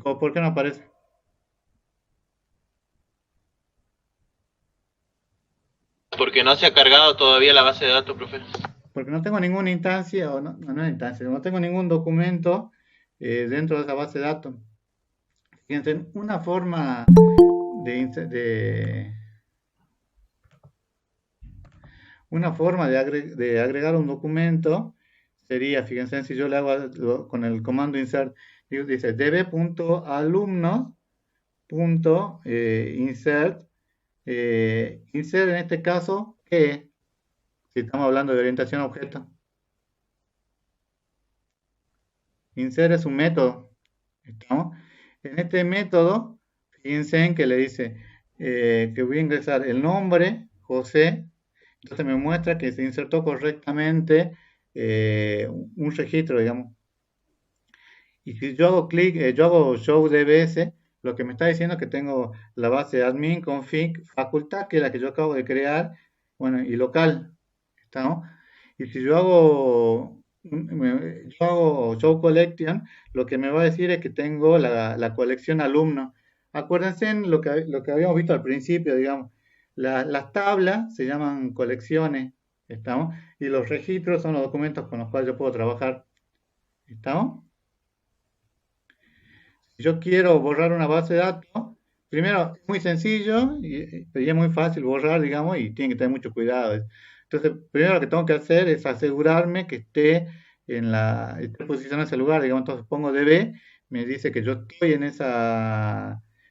¿Por qué no aparece? Porque no se ha cargado todavía la base de datos, profe. Porque no tengo ninguna instancia, o no es instancia, no tengo ningún documento dentro de esa base de datos. Fíjense, una forma de de agregar un documento sería, fíjense, si yo le hago con el comando insert, dice db.alumnos.insert, insert en este caso, ¿qué es? Si estamos hablando de orientación a objeto. Insert es un método, ¿estamos? En este método, fíjense en que le dice que voy a ingresar el nombre, José, entonces me muestra que se insertó correctamente un registro, digamos. Y si yo hago clic, yo hago show DBS, lo que me está diciendo es que tengo la base admin config facultad, que es la que yo acabo de crear, bueno, y local, ¿estamos? Y si yo hago show collection, lo que me va a decir es que tengo la colección alumno. Acuérdense en lo que habíamos visto al principio, digamos, las tablas se llaman colecciones, ¿estamos? Y los registros son los documentos con los cuales yo puedo trabajar, ¿estamos? Si yo quiero borrar una base de datos, primero es muy sencillo y es muy fácil borrar, digamos, y tiene que tener mucho cuidado. Entonces, primero lo que tengo que hacer es asegurarme que esté posicionado en ese lugar, digamos, entonces pongo DB, me dice que yo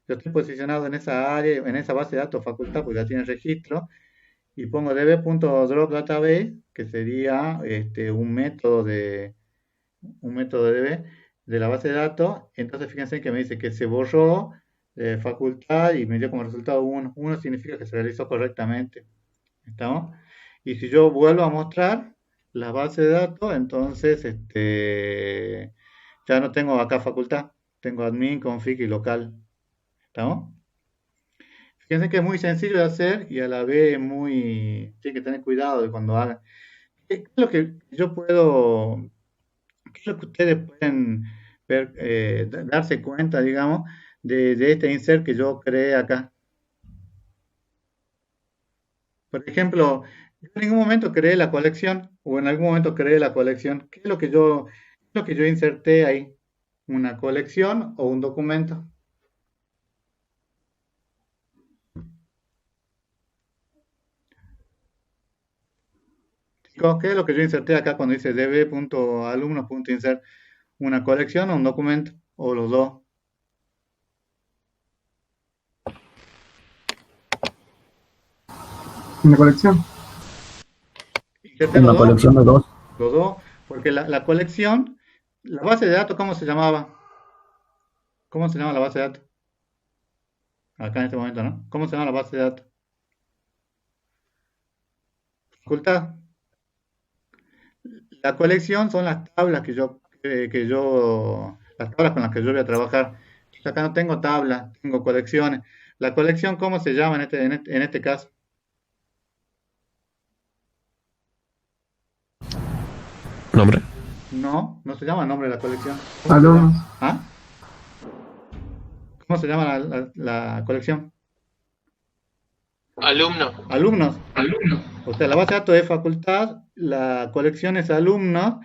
estoy posicionado en esa área, en esa base de datos facultad, porque ya tiene registro, y pongo db.dropDatabase, que sería un método DB de la base de datos. Entonces fíjense que me dice que se borró facultad y me dio como resultado 1. 1 significa que se realizó correctamente. ¿Estamos? Y si yo vuelvo a mostrar la base de datos, entonces ya no tengo acá facultad. Tengo admin, config y local. ¿Estamos? Fíjense que es muy sencillo de hacer y a la vez tiene que tener cuidado de cuando hagan. ¿Qué es lo que yo puedo, qué es lo que ustedes pueden ver, darse cuenta, digamos, de este insert que yo creé acá? Por ejemplo, yo en ningún momento creé la colección o en algún momento creé la colección. ¿Qué es lo que yo inserté ahí? ¿Una colección o un documento? Chicos, ¿qué es lo que yo inserté acá cuando dice db.alumnos.insert? ¿Una colección o un documento? ¿O los dos? Una colección. ¿Inserté Una colección de dos. Los dos, porque la colección, la base de datos, ¿cómo se llamaba? ¿Cómo se llama la base de datos? Acá en este momento, ¿no? ¿Cómo se llama la base de datos? Facultad. La colección son las tablas las tablas con las que yo voy a trabajar. Entonces, acá no tengo tablas, tengo colecciones. La colección, ¿cómo se llama en este caso? Nombre. No, no se llama el nombre de la colección. ¿Cómo se Alumnos. llama? ¿Ah? ¿Cómo se llama la colección? Alumno. Alumnos. O sea, la base de datos es facultad, la colección es alumnos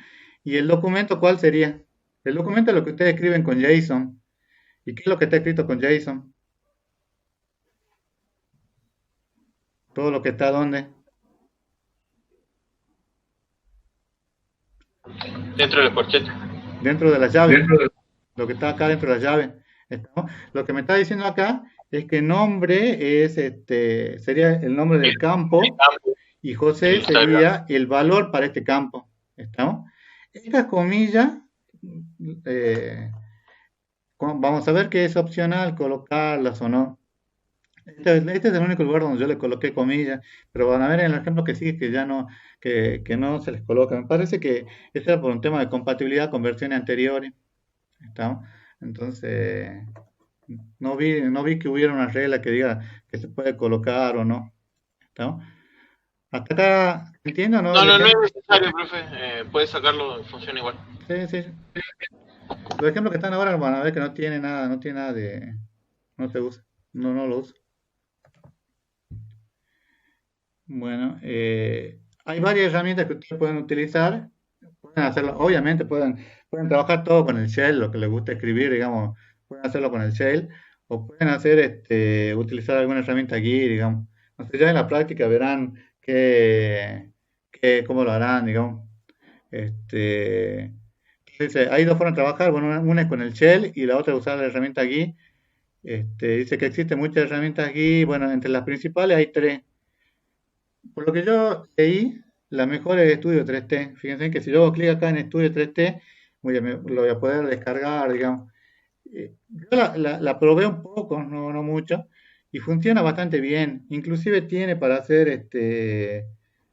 y el documento, ¿cuál sería? El documento es lo que ustedes escriben con JSON. ¿Y qué es lo que está escrito con JSON? Todo lo que está ¿dónde? Dentro del corchete. Dentro de la llave. Lo que está acá dentro de la llave. ¿Estamos? Lo que me está diciendo acá es que nombre sería el nombre del campo y José sería el valor para este campo. ¿Estamos? Estas comillas, vamos a ver que es opcional colocarlas o no. Este es el único lugar donde yo le coloqué comillas, pero van a ver en el ejemplo que sigue que no se les coloca. Me parece que eso era por un tema de compatibilidad con versiones anteriores. ¿Estamos? Entonces, no vi que hubiera una regla que diga que se puede colocar o no. ¿Estamos? ¿Hasta acá entiendo o no? No es necesario, profe. Puedes sacarlo, funciona igual. Sí, sí. Los ejemplos que están ahora van a ver que no tiene nada de, no se usa, no lo usa. Bueno, hay varias herramientas que ustedes pueden utilizar. Pueden hacerlo, obviamente pueden trabajar todo con el shell, lo que les gusta escribir, digamos, pueden hacerlo con el shell, o pueden utilizar alguna herramienta GUI, digamos. No sé, ya en la práctica verán cómo lo harán, digamos. Dice, hay dos formas de trabajar, bueno, una es con el shell y la otra es usar la herramienta GUI. Dice que existen muchas herramientas GUI, bueno, entre las principales hay tres. Por lo que yo leí, la mejor es Studio 3T. Fíjense que si yo hago clic acá en Studio 3T, lo voy a poder descargar, digamos. Yo la probé un poco, no mucho, y funciona bastante bien. Inclusive tiene para hacer,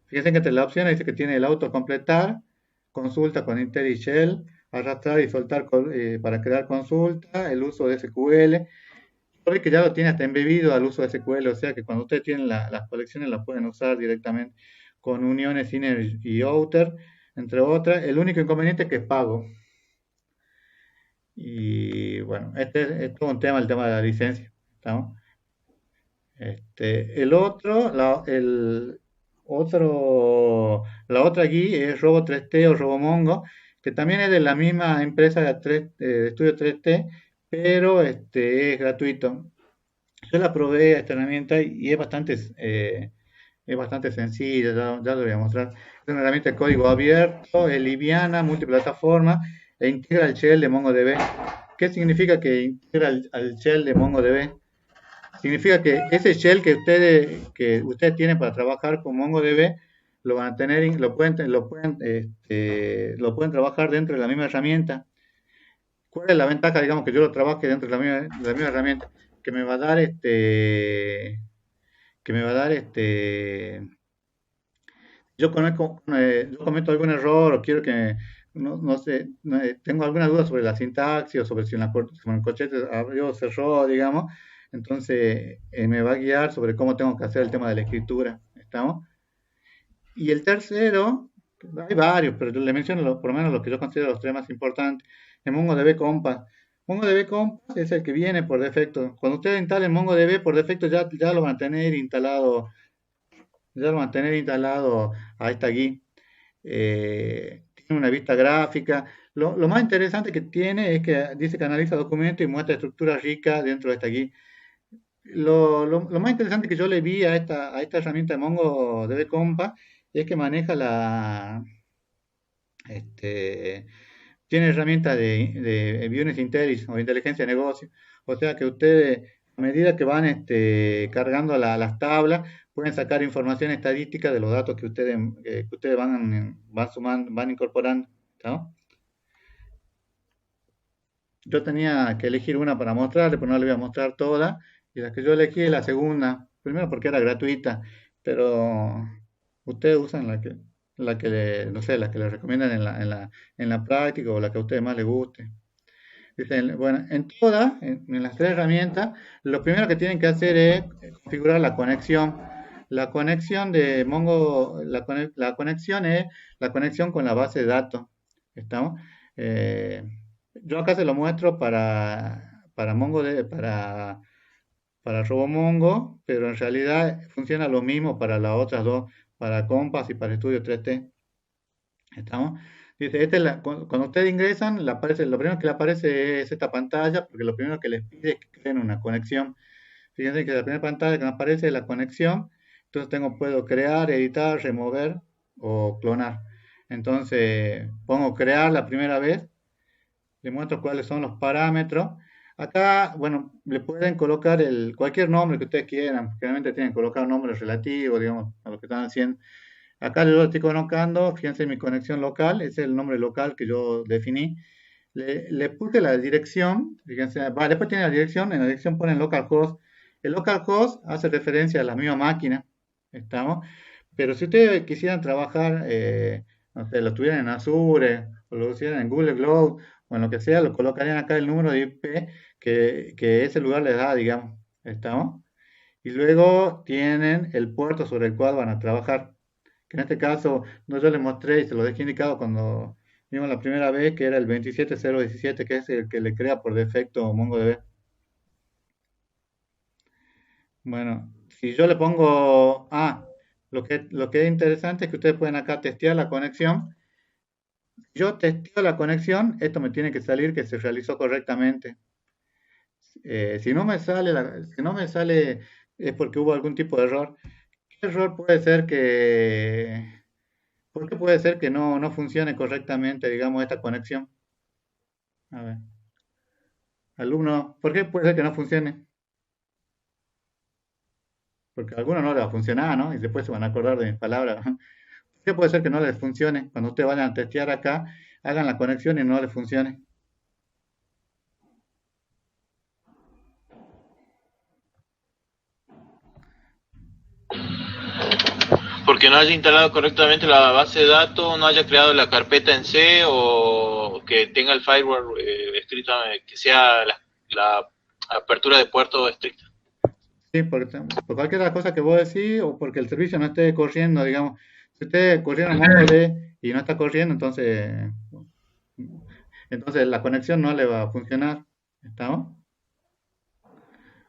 fíjense que entre las opciones dice que tiene el autocompletar, consulta con IntelliShell, arrastrar y soltar para crear consulta, el uso de SQL. Hoy que ya lo tiene hasta embebido al uso de SQL, o sea que cuando ustedes tienen las colecciones las pueden usar directamente con uniones, inner y outer, entre otras. El único inconveniente es que es pago. Y bueno, este es todo un tema, el tema de la licencia. ¿Estamos? La otra aquí es Robo 3T o RoboMongo, que también es de la misma empresa de Estudio 3T, pero es gratuito. Yo la probé esta herramienta y es bastante sencilla, ya lo voy a mostrar. Es una herramienta de código abierto, es liviana, multiplataforma e integra el shell de MongoDB. ¿Qué significa que integra al shell de MongoDB? Significa que ese shell que ustedes tienen para trabajar con MongoDB lo van a tener, lo pueden trabajar dentro de la misma herramienta. ¿Cuál es la ventaja, digamos, que yo lo trabaje dentro de la misma herramienta? Que me va a dar yo cometo algún error o quiero que, no sé, tengo alguna duda sobre la sintaxis o sobre si en el corchete abrió o cerró, digamos, entonces me va a guiar sobre cómo tengo que hacer el tema de la escritura, ¿estamos? Y el tercero, hay varios, pero yo le menciono por lo menos los que yo considero los tres más importantes, es MongoDB Compass. MongoDB Compass es el que viene por defecto. Cuando ustedes instalen MongoDB, por defecto ya lo van a tener instalado, a esta GUI. Tiene una vista gráfica. Lo más interesante que tiene es que dice que analiza documentos y muestra estructuras ricas dentro de esta GUI. Lo más interesante que yo le vi a esta herramienta de MongoDB Compass es que maneja este, tiene herramientas de Business Intelligence o inteligencia de negocio. O sea que ustedes, a medida que van cargando las tablas, pueden sacar información estadística de los datos que ustedes van sumando, van incorporando, ¿no? Yo tenía que elegir una para mostrarle, pero no le voy a mostrar todas. Y la que yo elegí es la segunda. Primero porque era gratuita, pero ustedes usan no sé, la que les recomiendan en la práctica o la que a ustedes más les guste. Dicen, bueno, en las tres herramientas, lo primero que tienen que hacer es configurar la conexión. La conexión de Mongo, la conexión es la conexión con la base de datos. ¿Estamos? Eh, yo acá se lo muestro para para RoboMongo, pero en realidad funciona lo mismo para las otras dos, para Compass y para Studio 3T. ¿Estamos? Dice, cuando ustedes ingresan, lo primero que le aparece es esta pantalla, porque lo primero que les pide es que creen una conexión. Fíjense que la primera pantalla que me aparece es la conexión. Entonces puedo crear, editar, remover o clonar. Entonces pongo crear la primera vez, le muestro cuáles son los parámetros. Acá, bueno, le pueden colocar cualquier nombre que ustedes quieran. Generalmente tienen que colocar un nombre relativo, digamos, a lo que están haciendo. Acá yo lo estoy colocando, fíjense mi conexión local, ese es el nombre local que yo definí. Le puse la dirección, fíjense, después tiene la dirección, en la dirección ponen localhost. El localhost hace referencia a la misma máquina, ¿estamos? Pero si ustedes quisieran trabajar, no sé, lo tuvieran en Azure, o lo hicieran en Google Cloud, o en lo que sea, lo colocarían acá el número de IP que ese lugar les da, digamos, ¿estamos? Y luego tienen el puerto sobre el cual van a trabajar, que en este caso no yo les mostré y se lo dejé indicado cuando vimos la primera vez, que era el 27017, que es el que le crea por defecto MongoDB. Bueno, si yo le pongo, lo que es interesante es que ustedes pueden acá testear la conexión. Yo testeo la conexión, esto me tiene que salir que se realizó correctamente. Si no me sale es porque hubo algún tipo de error. ¿Qué error puede ser por qué puede ser que no funcione correctamente, digamos, esta conexión? A ver, alumno, ¿por qué puede ser que no funcione? Porque a algunos no les va a funcionar, ¿no? Y después se van a acordar de mis palabras. ¿Por qué puede ser que no les funcione? Cuando ustedes vayan a testear acá, hagan la conexión y no les funcione. Porque no haya instalado correctamente la base de datos, no haya creado la carpeta en C o que tenga el firewall estricto, que sea la apertura de puerto estricta. Sí, por cualquier cosa que vos decís o porque el servicio no esté corriendo, digamos. Si usted corriendo MongoDB y no está corriendo, entonces la conexión no le va a funcionar. ¿Estamos?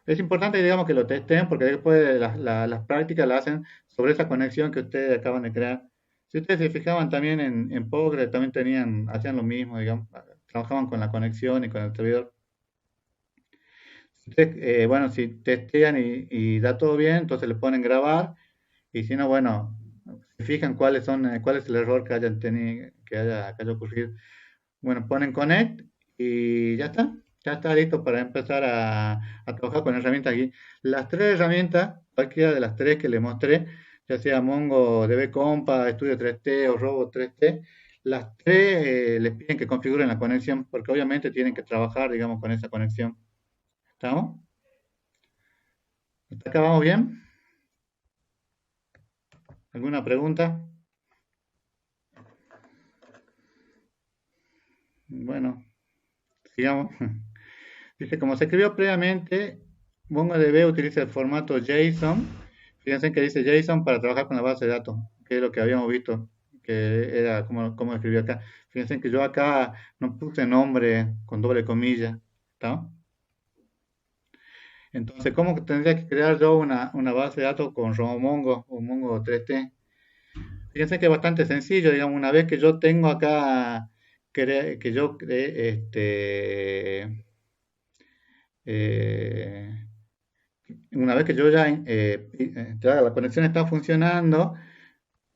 Es importante, digamos, que lo testen porque después las prácticas las hacen sobre esa conexión que ustedes acaban de crear. Si ustedes se fijaban también en Postgre, también hacían lo mismo, digamos, trabajaban con la conexión y con el servidor. Bueno, si testean y da todo bien, entonces le ponen grabar y si no, bueno, se fijan cuál es el error que hayan tenido, que haya ocurrido. Bueno, ponen connect y ya está listo para empezar a trabajar con herramientas aquí. Las tres herramientas, cualquiera de las tres que le mostré, ya sea MongoDB Compa, Studio 3T o Robo 3T, las tres les piden que configuren la conexión, porque obviamente tienen que trabajar, digamos, con esa conexión. ¿Estamos? ¿Hasta acá vamos bien? ¿Alguna pregunta? Bueno, sigamos. Dice, como se escribió previamente, MongoDB utiliza el formato JSON. Fíjense que dice JSON para trabajar con la base de datos, que es lo que habíamos visto, que era como escribió acá. Fíjense que yo acá no puse nombre con doble comilla, ¿está? Entonces, ¿cómo tendría que crear yo una base de datos con RoboMongo o Mongo 3T? Fíjense que es bastante sencillo, digamos, una vez que yo tengo acá, que yo creé, eh, una vez que yo ya la conexión está funcionando,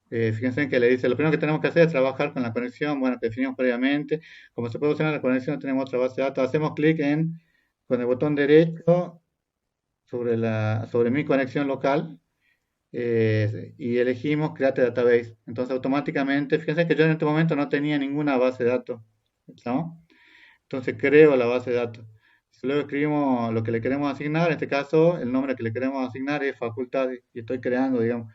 fíjense que le dice, lo primero que tenemos que hacer es trabajar con la conexión, bueno, que definimos previamente. Como se puede obtener la conexión, tenemos otra base de datos. Hacemos clic con el botón derecho sobre mi conexión local y elegimos Create Database. Entonces automáticamente, fíjense que yo en este momento no tenía ninguna base de datos, ¿no? Entonces creo la base de datos. Si luego escribimos lo que le queremos asignar, en este caso el nombre que le queremos asignar es facultades y estoy creando, digamos.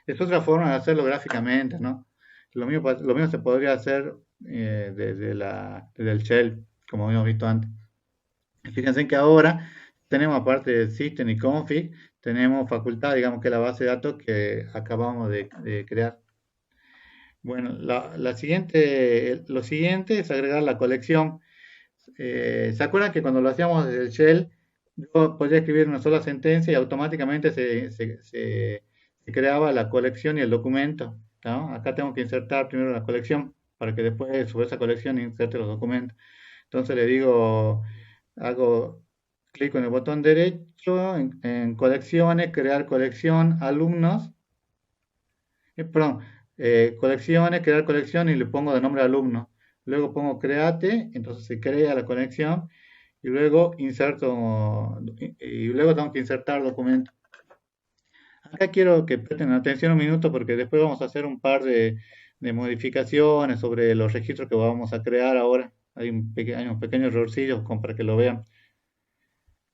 Es otra forma de hacerlo gráficamente, ¿no? Lo mismo se podría hacer desde el shell, como habíamos visto antes. Fíjense que ahora tenemos, aparte de System y Config, tenemos facultad, digamos que es la base de datos que acabamos de crear. Bueno, lo siguiente es agregar la colección. ¿Se acuerdan que cuando lo hacíamos desde el shell, yo podía escribir una sola sentencia y automáticamente se creaba la colección y el documento? ¿No? Acá tengo que insertar primero la colección para que después sobre esa colección inserte los documentos. Entonces le digo, hago clic en el botón derecho en colecciones, crear colección, alumnos, perdón, colecciones, crear colección y le pongo de nombre alumno. Luego pongo create, entonces se crea la conexión y luego y luego tengo que insertar documento. Acá quiero que presten atención un minuto porque después vamos a hacer un par de modificaciones sobre los registros que vamos a crear ahora. Hay unos pequeños errorcillos para que lo vean.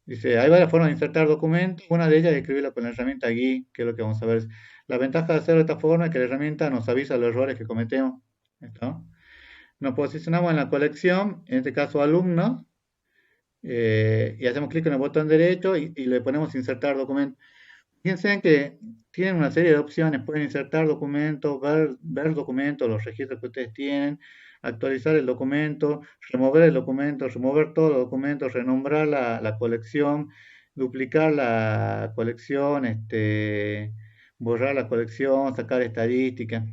Dice, hay varias formas de insertar documentos. Una de ellas es escribirlo con la herramienta GUI, que es lo que vamos a ver. La ventaja de hacerlo de esta forma es que la herramienta nos avisa los errores que cometemos. ¿Esto? Nos posicionamos en la colección, en este caso alumnos, y hacemos clic en el botón derecho y le ponemos insertar documento. Fíjense que tienen una serie de opciones, pueden insertar documentos, ver documentos, los registros que ustedes tienen, actualizar el documento, remover todos los documentos, renombrar la colección, duplicar la colección, borrar la colección, sacar estadísticas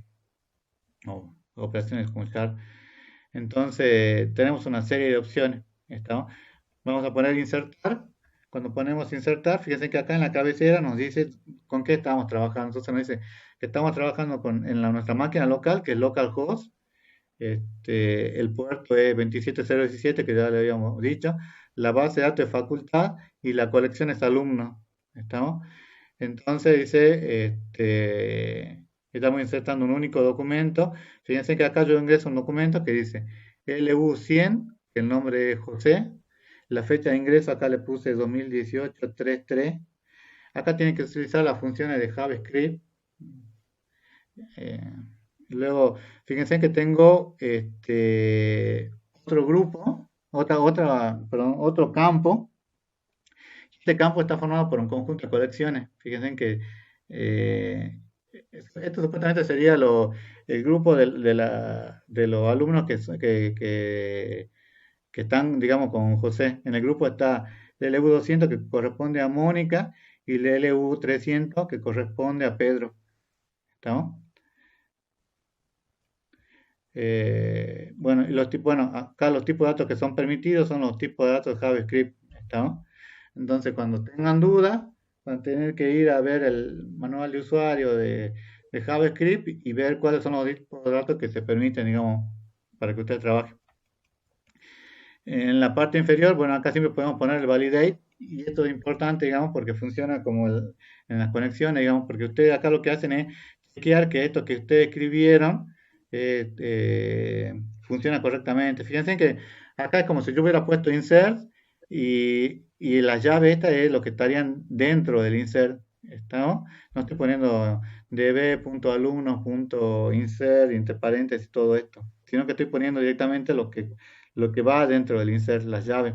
o operaciones como jar. Entonces tenemos una serie de opciones. ¿Está? Vamos a poner insertar. Cuando ponemos insertar, fíjense que acá en la cabecera nos dice con qué estamos trabajando. Entonces nos dice que estamos trabajando nuestra máquina local, que es localhost. El puerto es 27017, que ya le habíamos dicho. La base de datos es facultad y la colección es alumno. ¿Estamos? Entonces dice, estamos insertando un único documento. Fíjense que acá yo ingreso un documento que dice LU100, que el nombre es José. La fecha de ingreso acá le puse 2018-33. Acá tienen que utilizar las funciones de JavaScript. Luego, fíjense que tengo otro grupo, perdón, otro campo. Este campo está formado por un conjunto de colecciones. Fíjense que eh, esto supuestamente sería el grupo de los alumnos que están, digamos, con José. En el grupo está el LU200 que corresponde a Mónica y el LU300 que corresponde a Pedro. ¿Estamos? Bueno, bueno, acá los tipos de datos que son permitidos son los tipos de datos de JavaScript. ¿Estamos? Entonces, cuando tengan dudas, van a tener que ir a ver el manual de usuario de JavaScript y ver cuáles son los tipos de datos que se permiten, digamos, para que usted trabaje. En la parte inferior, bueno, acá siempre podemos poner el validate y esto es importante, digamos, porque funciona como en las conexiones, digamos, porque ustedes acá lo que hacen es chequear que esto que ustedes escribieron funciona correctamente. Fíjense que acá es como si yo hubiera puesto insert y la llave esta es lo que estarían dentro del insert. ¿Estamos? No estoy poniendo db.alumnos.insert, entre paréntesis, todo esto, sino que estoy poniendo directamente lo que va dentro del insert, las llaves.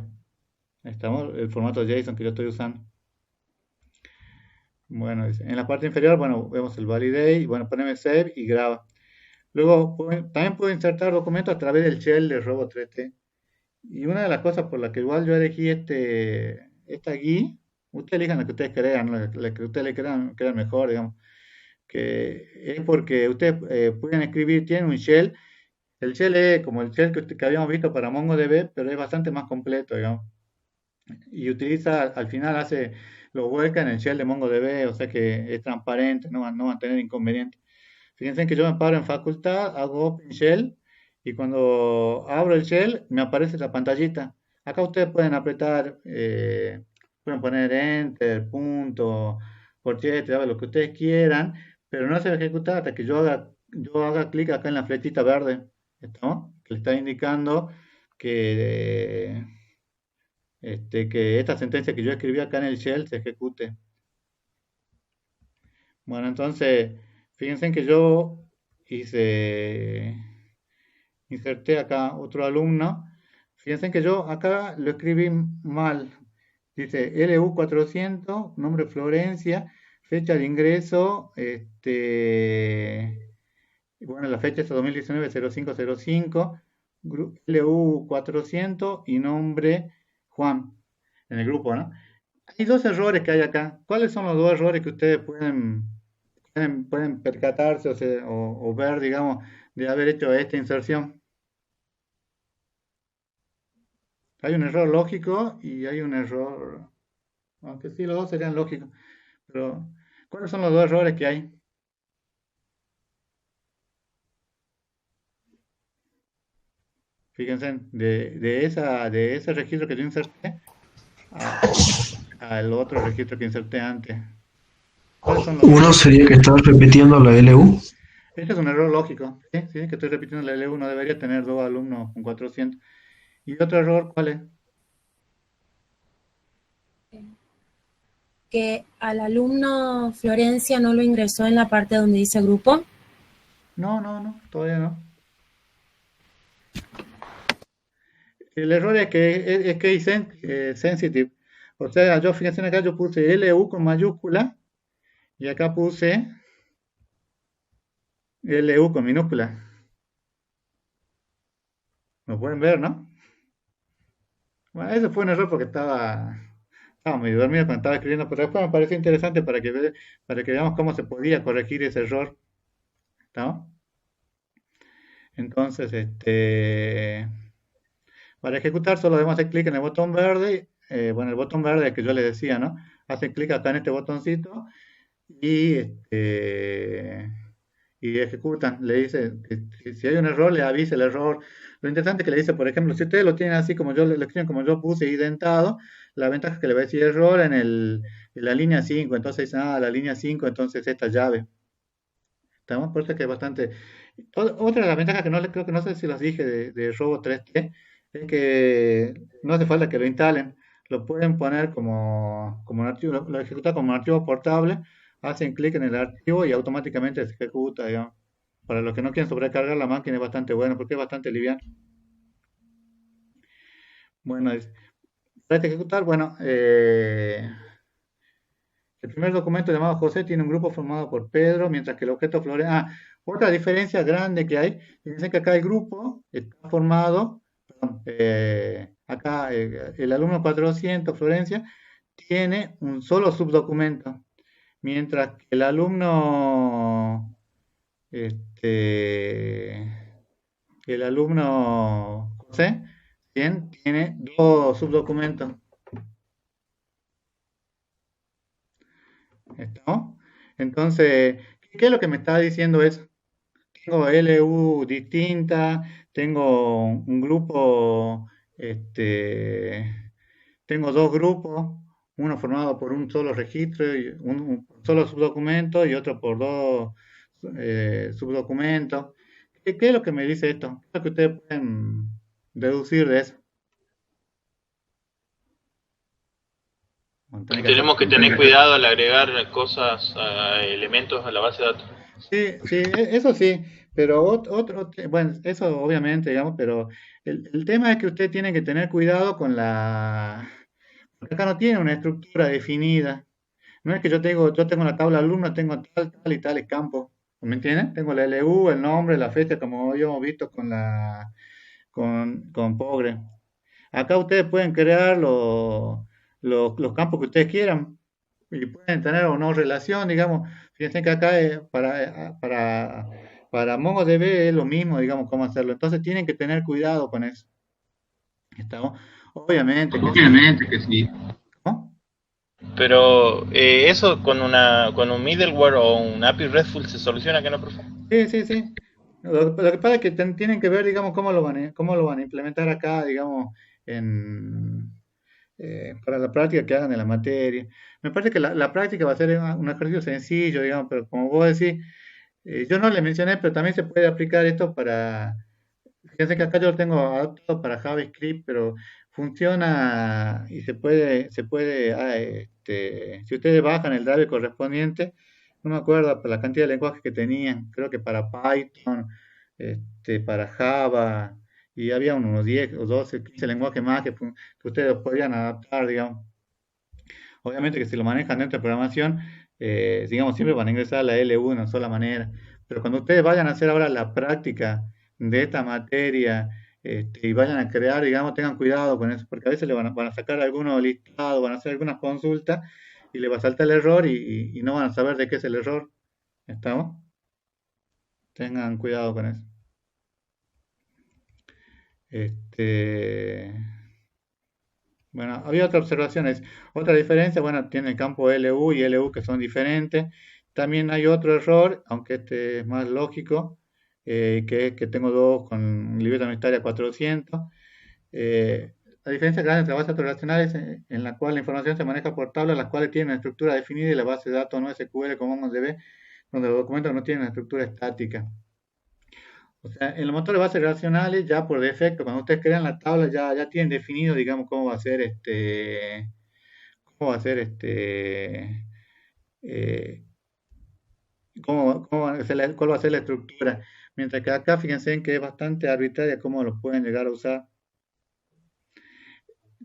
¿Estamos? El formato JSON que yo estoy usando. Bueno, en la parte inferior, bueno, vemos el validate, bueno, ponemos save y graba. Luego, también puedo insertar documentos a través del shell de Robo3T. Y una de las cosas por las que igual yo elegí esta GUI, ustedes elijan la que ustedes crean, la que ustedes le crean mejor, digamos, que es porque ustedes pueden escribir, tienen un shell. El shell es como el shell que habíamos visto para MongoDB, pero es bastante más completo, digamos. Y utiliza, al final lo vuelca en el shell de MongoDB, o sea que es transparente, no van a tener inconvenientes. Fíjense que yo me paro en facultad, hago Open Shell, y cuando abro el shell me aparece la pantallita. Acá ustedes pueden apretar, pueden poner Enter, punto, corchete, lo que ustedes quieran, pero no se va a ejecutar hasta que yo haga clic acá en la flechita verde, ¿estamos? Que le está indicando que, que esta sentencia que yo escribí acá en el shell se ejecute. Bueno, entonces, fíjense que yo inserté acá otro alumno. Fíjense que yo acá lo escribí mal. Dice LU400, nombre Florencia, fecha de ingreso, bueno, la fecha es 2019-0505, LU400 y nombre Juan, en el grupo, ¿no? Hay dos errores que hay acá. ¿Cuáles son los dos errores que ustedes pueden percatarse o ver, digamos, de haber hecho esta inserción? Hay un error lógico y hay un error, aunque sí, los dos serían lógicos, pero ¿cuáles son los dos errores que hay? Fíjense, de ese registro que yo inserté al otro registro que inserté antes. ¿Cuáles son los Uno sería que estás repitiendo la LU. Este es un error lógico, ¿sí? Sí, que estoy repitiendo la LU, no debería tener dos alumnos con 400. ¿Y otro error cuál es? Que al alumno Florencia no lo ingresó en la parte donde dice grupo. No, todavía no. El error es que es sensitive. O sea, fíjense acá, yo puse LU con mayúscula y acá puse LU con minúscula. Lo pueden ver, ¿no? Bueno, eso fue un error porque estaba medio dormido cuando estaba escribiendo, pero después me pareció interesante para que veamos cómo se podía corregir ese error. ¿No? Entonces, para ejecutar solo debemos hacer clic en el botón verde, bueno, el botón verde que yo les decía, ¿no? Hacen clic acá en este botoncito y, y ejecutan. Le dice que si hay un error, le avisa el error. Lo interesante es que le dice, por ejemplo, si ustedes lo tienen así como lo escriben como yo puse identado, la ventaja es que le va a decir error en la línea 5, entonces dicen, la línea 5, entonces esta llave. ¿Estamos? Por eso que es bastante. Otra de las ventajas que creo que no sé si las dije de Robo 3T es que no hace falta que lo instalen, lo pueden poner como un archivo, lo ejecutan como un archivo portable, hacen clic en el archivo y automáticamente se ejecuta, digamos. Para los que no quieren sobrecargar la máquina es bastante bueno porque es bastante liviano. Bueno, para ejecutar, bueno, el primer documento llamado José tiene un grupo formado por Pedro, mientras que el objeto Florencia. Otra diferencia grande que hay, fíjense que acá el grupo está formado, perdón, acá el alumno 400, Florencia, tiene un solo subdocumento, mientras que el alumno, este, el alumno José, bien, tiene dos subdocumentos. ¿Estamos? Entonces, ¿qué es lo que me está diciendo eso? Tengo LU distinta, tengo un grupo, tengo dos grupos, uno formado por un solo registro, y un solo subdocumento y otro por dos subdocumentos. ¿Qué es lo que me dice esto? ¿Qué es lo que ustedes pueden deducir de eso? Bueno, tiene que hacer- Tenemos que tener cuidado al agregar cosas, elementos a la base de datos. Sí, sí, eso sí, pero bueno, eso obviamente, digamos, pero el tema es que usted tiene que tener cuidado con porque acá no tiene una estructura definida. No es que yo tengo la tabla alumno, tengo tal y tal campo, ¿me entienden? Tengo la LU, el nombre, la fecha, como habíamos visto con Pogre. Acá ustedes pueden crear los campos que ustedes quieran y pueden tener o no relación, digamos. Fíjense que acá para MongoDB es lo mismo, digamos, cómo hacerlo. Entonces tienen que tener cuidado con eso. ¿Estamos? Obviamente que sí. Obviamente que sí. ¿No? Pero eso con un middleware o un API RESTful se soluciona, ¿que no, profe? Sí, sí, sí. Lo que pasa es que tienen que ver, digamos, cómo lo van a implementar acá, digamos, en, para la práctica que hagan de la materia. Me parece que la práctica va a ser un ejercicio sencillo, digamos, pero como vos decís, yo no le mencioné, pero también se puede aplicar esto fíjense que acá yo lo tengo adaptado para JavaScript, pero funciona y si ustedes bajan el driver correspondiente, no me acuerdo por la cantidad de lenguajes que tenían, creo que para Python, para Java, y había unos 10 o 12, 15 lenguajes más que ustedes podían adaptar, digamos. Obviamente que si lo manejan dentro de programación, digamos, siempre van a ingresar a la LU de una sola manera. Pero cuando ustedes vayan a hacer ahora la práctica de esta materia, y vayan a crear, digamos, tengan cuidado con eso, porque a veces van a sacar algunos listados, van a hacer algunas consultas y le va a saltar el error y no van a saber de qué es el error. ¿Estamos? Tengan cuidado con eso. Este, Bueno, había otras observaciones. Otra diferencia, bueno, tiene el campo LU y LU que son diferentes. También hay otro error, aunque este es más lógico, que es que tengo dos con libreta unitaria 400. La diferencia grande entre las bases de datos relacionales en la cual la información se maneja por tablas, las cuales tienen una estructura definida y la base de datos no SQL como MongoDB, donde los documentos no tienen una estructura estática. O sea, en los motores de bases relacionales, ya por defecto, cuando ustedes crean la tabla, ya tienen definido, digamos, cómo va a ser eh, cuál va a ser la estructura. Mientras que acá, fíjense en que es bastante arbitraria cómo lo pueden llegar a usar.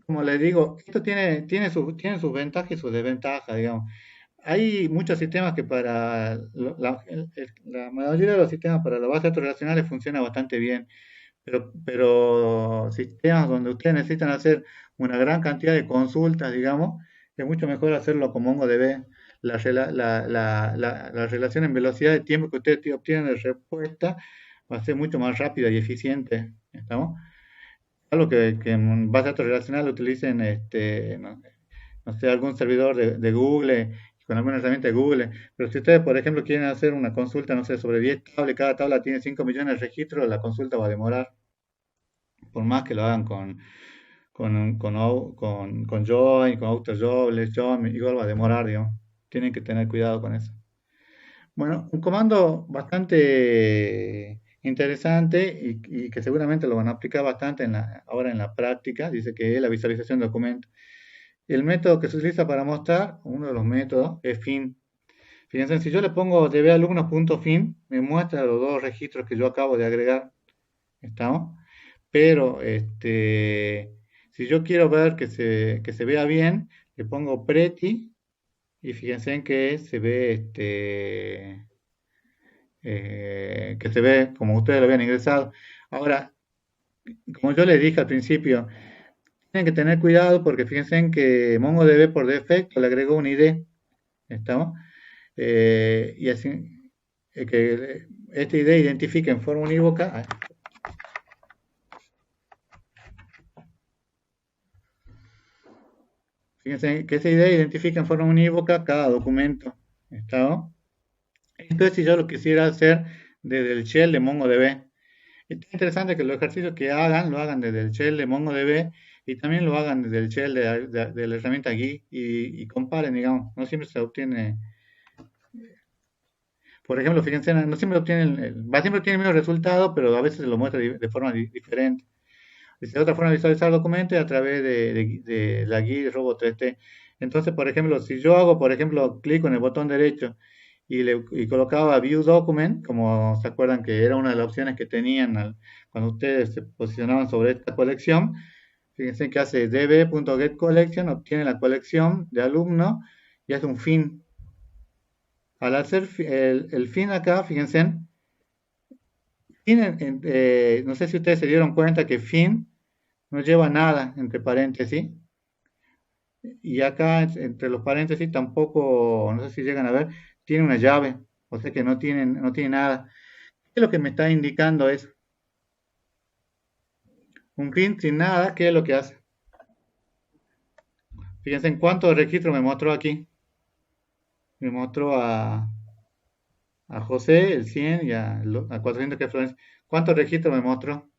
Como les digo, esto tiene sus ventajas y sus desventajas, digamos. Hay muchos sistemas que la mayoría de los sistemas para las bases de datos relacionales funciona bastante bien. Pero sistemas donde ustedes necesitan hacer una gran cantidad de consultas, digamos, es mucho mejor hacerlo con MongoDB. La relación en velocidad de tiempo que ustedes obtienen de respuesta va a ser mucho más rápida y eficiente. ¿Estamos? Algo que en base a datos relacionales utilicen no sé, algún servidor de Google, con alguna herramienta de Google. Pero si ustedes, por ejemplo, quieren hacer una consulta, no sé, sobre 10 tablas y cada tabla tiene 5 millones de registros, la consulta va a demorar. Por más que lo hagan con Join, con AutoJobles, Join, igual va a demorar, digamos. Tienen que tener cuidado con eso. Bueno, un comando bastante interesante y que seguramente lo van a aplicar bastante ahora en la práctica, dice que es la visualización de documentos. El método que se utiliza para mostrar, uno de los métodos, es fin. Fíjense, si yo le pongo dbalumnos.fin, me muestra los dos registros que yo acabo de agregar. ¿Estamos? Pero Si yo quiero ver que se vea bien, le pongo pretty y fíjense en que se ve que se ve como ustedes lo habían ingresado. Ahora, como yo les dije al principio, tienen que tener cuidado porque fíjense en que MongoDB por defecto le agregó un ID, ¿estamos? Y así que este ID identifica en forma unívoca. Fíjense que esa ID identifica en forma unívoca cada documento, ¿estamos? Entonces, si yo lo quisiera hacer desde el shell de MongoDB, es interesante que los ejercicios que hagan, lo hagan desde el shell de MongoDB y también lo hagan desde el shell de la herramienta GUI y comparen, digamos, no siempre se obtiene, por ejemplo, fíjense, no siempre obtienen, va siempre obtiene el mismo resultado, pero a veces se lo muestra de forma diferente. Dice, otra forma de visualizar documentos es a través de la GUI de Robo 3T. Entonces, por ejemplo, si yo hago, por ejemplo, clic en el botón derecho y colocaba View Document, como se acuerdan que era una de las opciones que tenían cuando ustedes se posicionaban sobre esta colección, fíjense que hace db.getCollection, obtiene la colección de alumno y hace un fin. Al hacer el fin acá, fíjense, no sé si ustedes se dieron cuenta que fin no lleva nada entre paréntesis. Y acá entre los paréntesis tampoco, no sé si llegan a ver, tiene una llave, o sea que no tiene nada. ¿Qué es lo que me está indicando eso? Un fin sin nada, ¿qué es lo que hace? Fíjense en cuántos registros me mostró aquí. Me mostró a José, el 100 y a 400 que es Florencia. ¿Cuántos registros me mostró?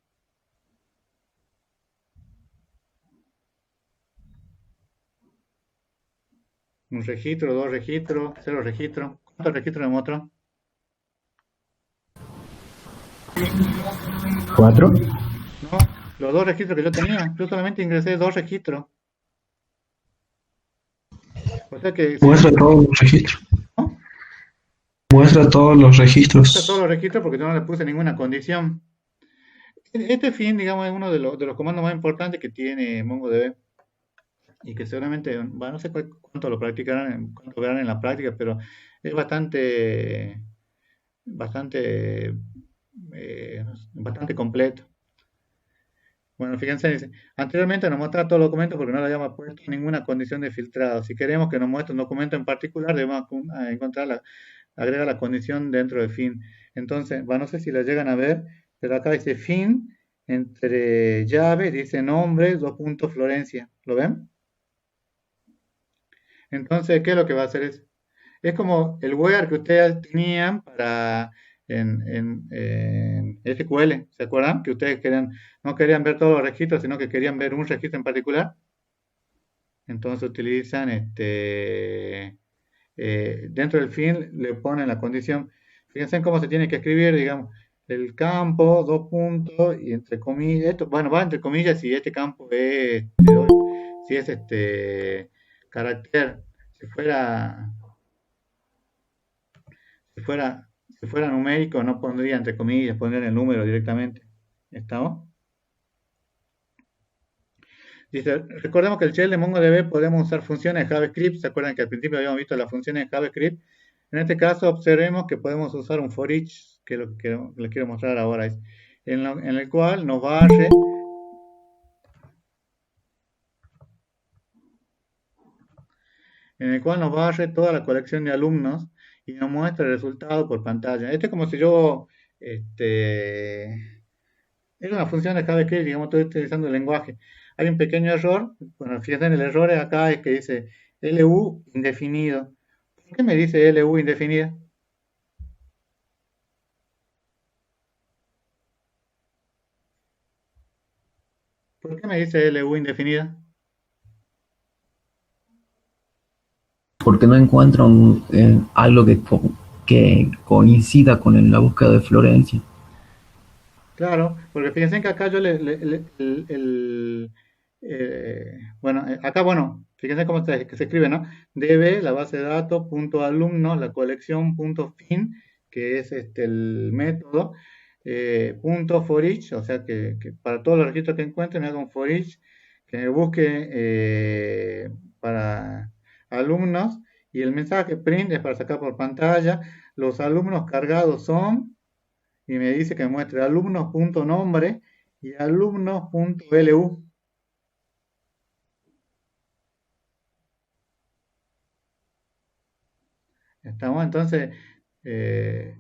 Un registro, dos registros, cero registros. ¿Cuántos registros me mostró? 4. No, los dos registros que yo tenía. Yo solamente ingresé dos registros. O sea que Muestra todos los registros. ¿no? Muestra todos los Muestra registros. todos los registros porque yo no le puse ninguna condición. Este fin, digamos, es uno de los comandos más importantes que tiene MongoDB y que seguramente, bueno, no sé cuánto lo practicarán, cuánto verán en la práctica, pero es bastante, bastante completo. Bueno, fíjense, dice, anteriormente nos muestra todo el documento porque no le habíamos puesto ninguna condición de filtrado. Si queremos que nos muestre un documento en particular, debemos agregar la condición dentro del fin. Entonces, bueno, no sé si lo llegan a ver, pero acá dice fin, entre llave, dice nombre, dos puntos Florencia. ¿Lo ven? Entonces, ¿qué es lo que va a hacer eso? Es como el where que ustedes tenían en SQL, ¿se acuerdan? Que ustedes no querían ver todos los registros, sino que querían ver un registro en particular. Entonces utilizan dentro del fin le ponen la condición. Fíjense en cómo se tiene que escribir, digamos, el campo, dos puntos, y entre comillas, bueno, va entre comillas si este campo es, si es carácter, si fuera, si fuera, si fuera numérico no pondría entre comillas, pondría el número directamente. ¿Estamos? Dice, recordemos que el shell de MongoDB podemos usar funciones de JavaScript. ¿Se acuerdan que al principio habíamos visto las funciones de JavaScript? En este caso observemos que podemos usar un for each, que es lo que les quiero mostrar ahora, en el cual nos barre toda la colección de alumnos y nos muestra el resultado por pantalla. Este es como si yo, es una función de JavaScript, digamos, estoy utilizando el lenguaje. Hay un pequeño error, bueno, fíjense en el error acá es que dice LU indefinido. ¿Por qué me dice LU indefinida? ¿Por qué me dice LU indefinida? Porque no encuentro algo que coincida con la búsqueda de Florencia. Claro, porque fíjense que acá yo bueno, acá, bueno, fíjense cómo que se escribe, ¿no? DB, la base de datos, punto alumno, la colección, punto fin, que es el método, punto for each, o sea que para todos los registros que encuentren haga un for each, que me busque para alumnos y el mensaje print es para sacar por pantalla. Los alumnos cargados son, y me dice que me muestre alumnos.nombre y alumnos.lu. Estamos entonces, eh,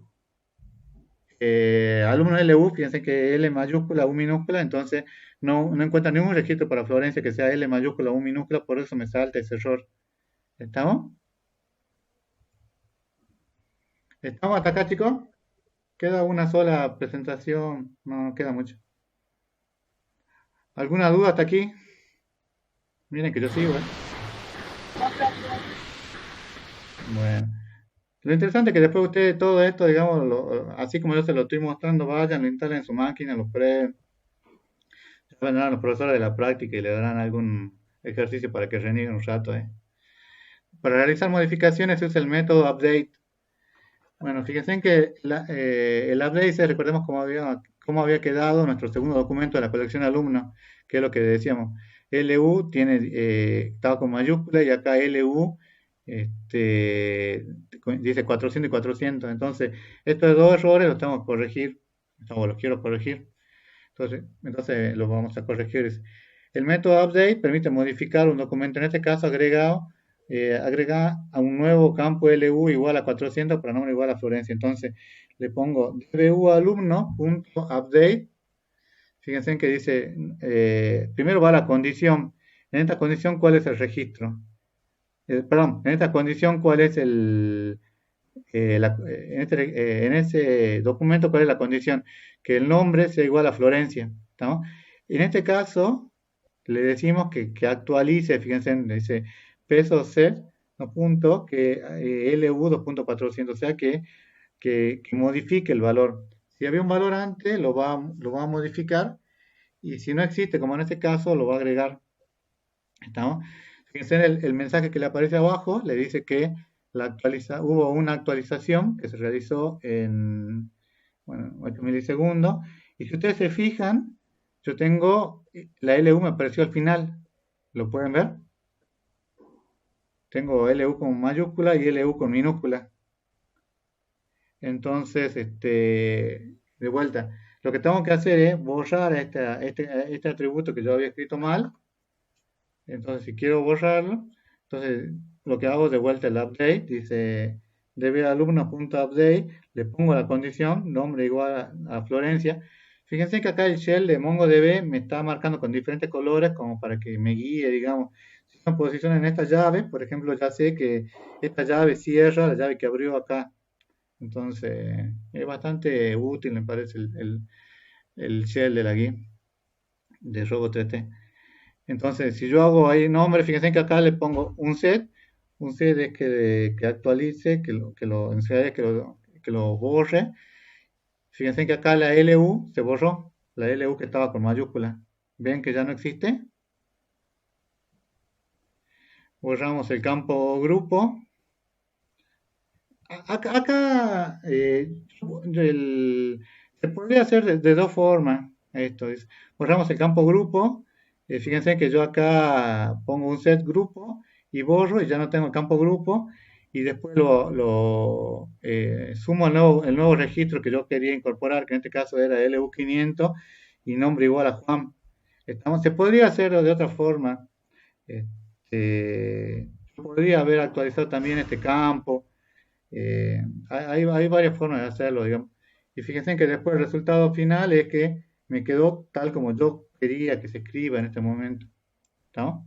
alumnos LU, fíjense que L mayúscula, U minúscula, entonces no encuentra ningún registro para Florencia que sea L mayúscula, U minúscula, por eso me salta ese error. ¿Estamos? ¿Estamos hasta acá, chicos? Queda una sola presentación, no queda mucho. ¿Alguna duda hasta aquí? Miren que yo sigo, ¿eh? Bueno. Lo interesante es que después ustedes todo esto, digamos, así como yo se lo estoy mostrando, vayan, lo instalen en su máquina, lo prueben. Ya vendrán los profesores de la práctica y le darán algún ejercicio para que renieguen un rato, ¿eh? Para realizar modificaciones se usa el método update. Bueno, fíjense en que el update, recordemos cómo había quedado nuestro segundo documento de la colección alumno, que es lo que decíamos. LU estaba con mayúscula y acá LU dice 400 y 400. Entonces, estos dos errores los tengo que corregir, o los quiero corregir. Entonces los vamos a corregir. El método update permite modificar un documento, en este caso agrega a un nuevo campo LU igual a 400 para nombre igual a Florencia. Entonces le pongo dbu alumno.update. Fíjense que dice, primero va la condición. En esta condición, ¿cuál es el registro? Perdón, en esta condición, ¿cuál es en ese documento, ¿cuál es la condición? Que el nombre sea igual a Florencia. ¿Estamos? En este caso, le decimos que actualice, fíjense, dice peso set, no punto, que LU 2.400, o sea que modifique el valor. Si había un valor antes, lo va a modificar, y si no existe, como en este caso, lo va a agregar. ¿Estamos? Fíjense en el mensaje que le aparece abajo, le dice que hubo una actualización que se realizó en 8 milisegundos, y si ustedes se fijan, yo tengo, la LU me apareció al final, ¿lo pueden ver? Tengo LU con mayúscula y LU con minúscula. Entonces, de vuelta, lo que tengo que hacer es borrar este atributo que yo había escrito mal. Entonces, si quiero borrarlo, entonces lo que hago de vuelta el update, dice dbalumno.update, le pongo la condición, nombre igual a Florencia. Fíjense que acá el shell de MongoDB me está marcando con diferentes colores como para que me guíe, digamos. Si me posiciono en esta llave, por ejemplo, ya sé que esta llave cierra la llave que abrió acá. Entonces, es bastante útil, me parece, el shell de la guía de Robo3T. Entonces, si yo hago ahí nombre, fíjense que acá le pongo un set es que actualice, que lo borre. Fíjense que acá la LU se borró, la LU que estaba con mayúscula. ¿Ven que ya no existe? Borramos el campo grupo. Acá se podría hacer de dos formas. Esto es, borramos el campo grupo. Fíjense que yo acá pongo un set grupo y borro y ya no tengo el campo grupo, y después sumo el nuevo registro que yo quería incorporar, que en este caso era LU500 y nombre igual a Juan. Se podría hacer de otra forma. Podría haber actualizado también este campo. Hay varias formas de hacerlo, digamos. Y fíjense que después el resultado final es que me quedó tal como yo quería que se escriba en este momento. ¿Estamos?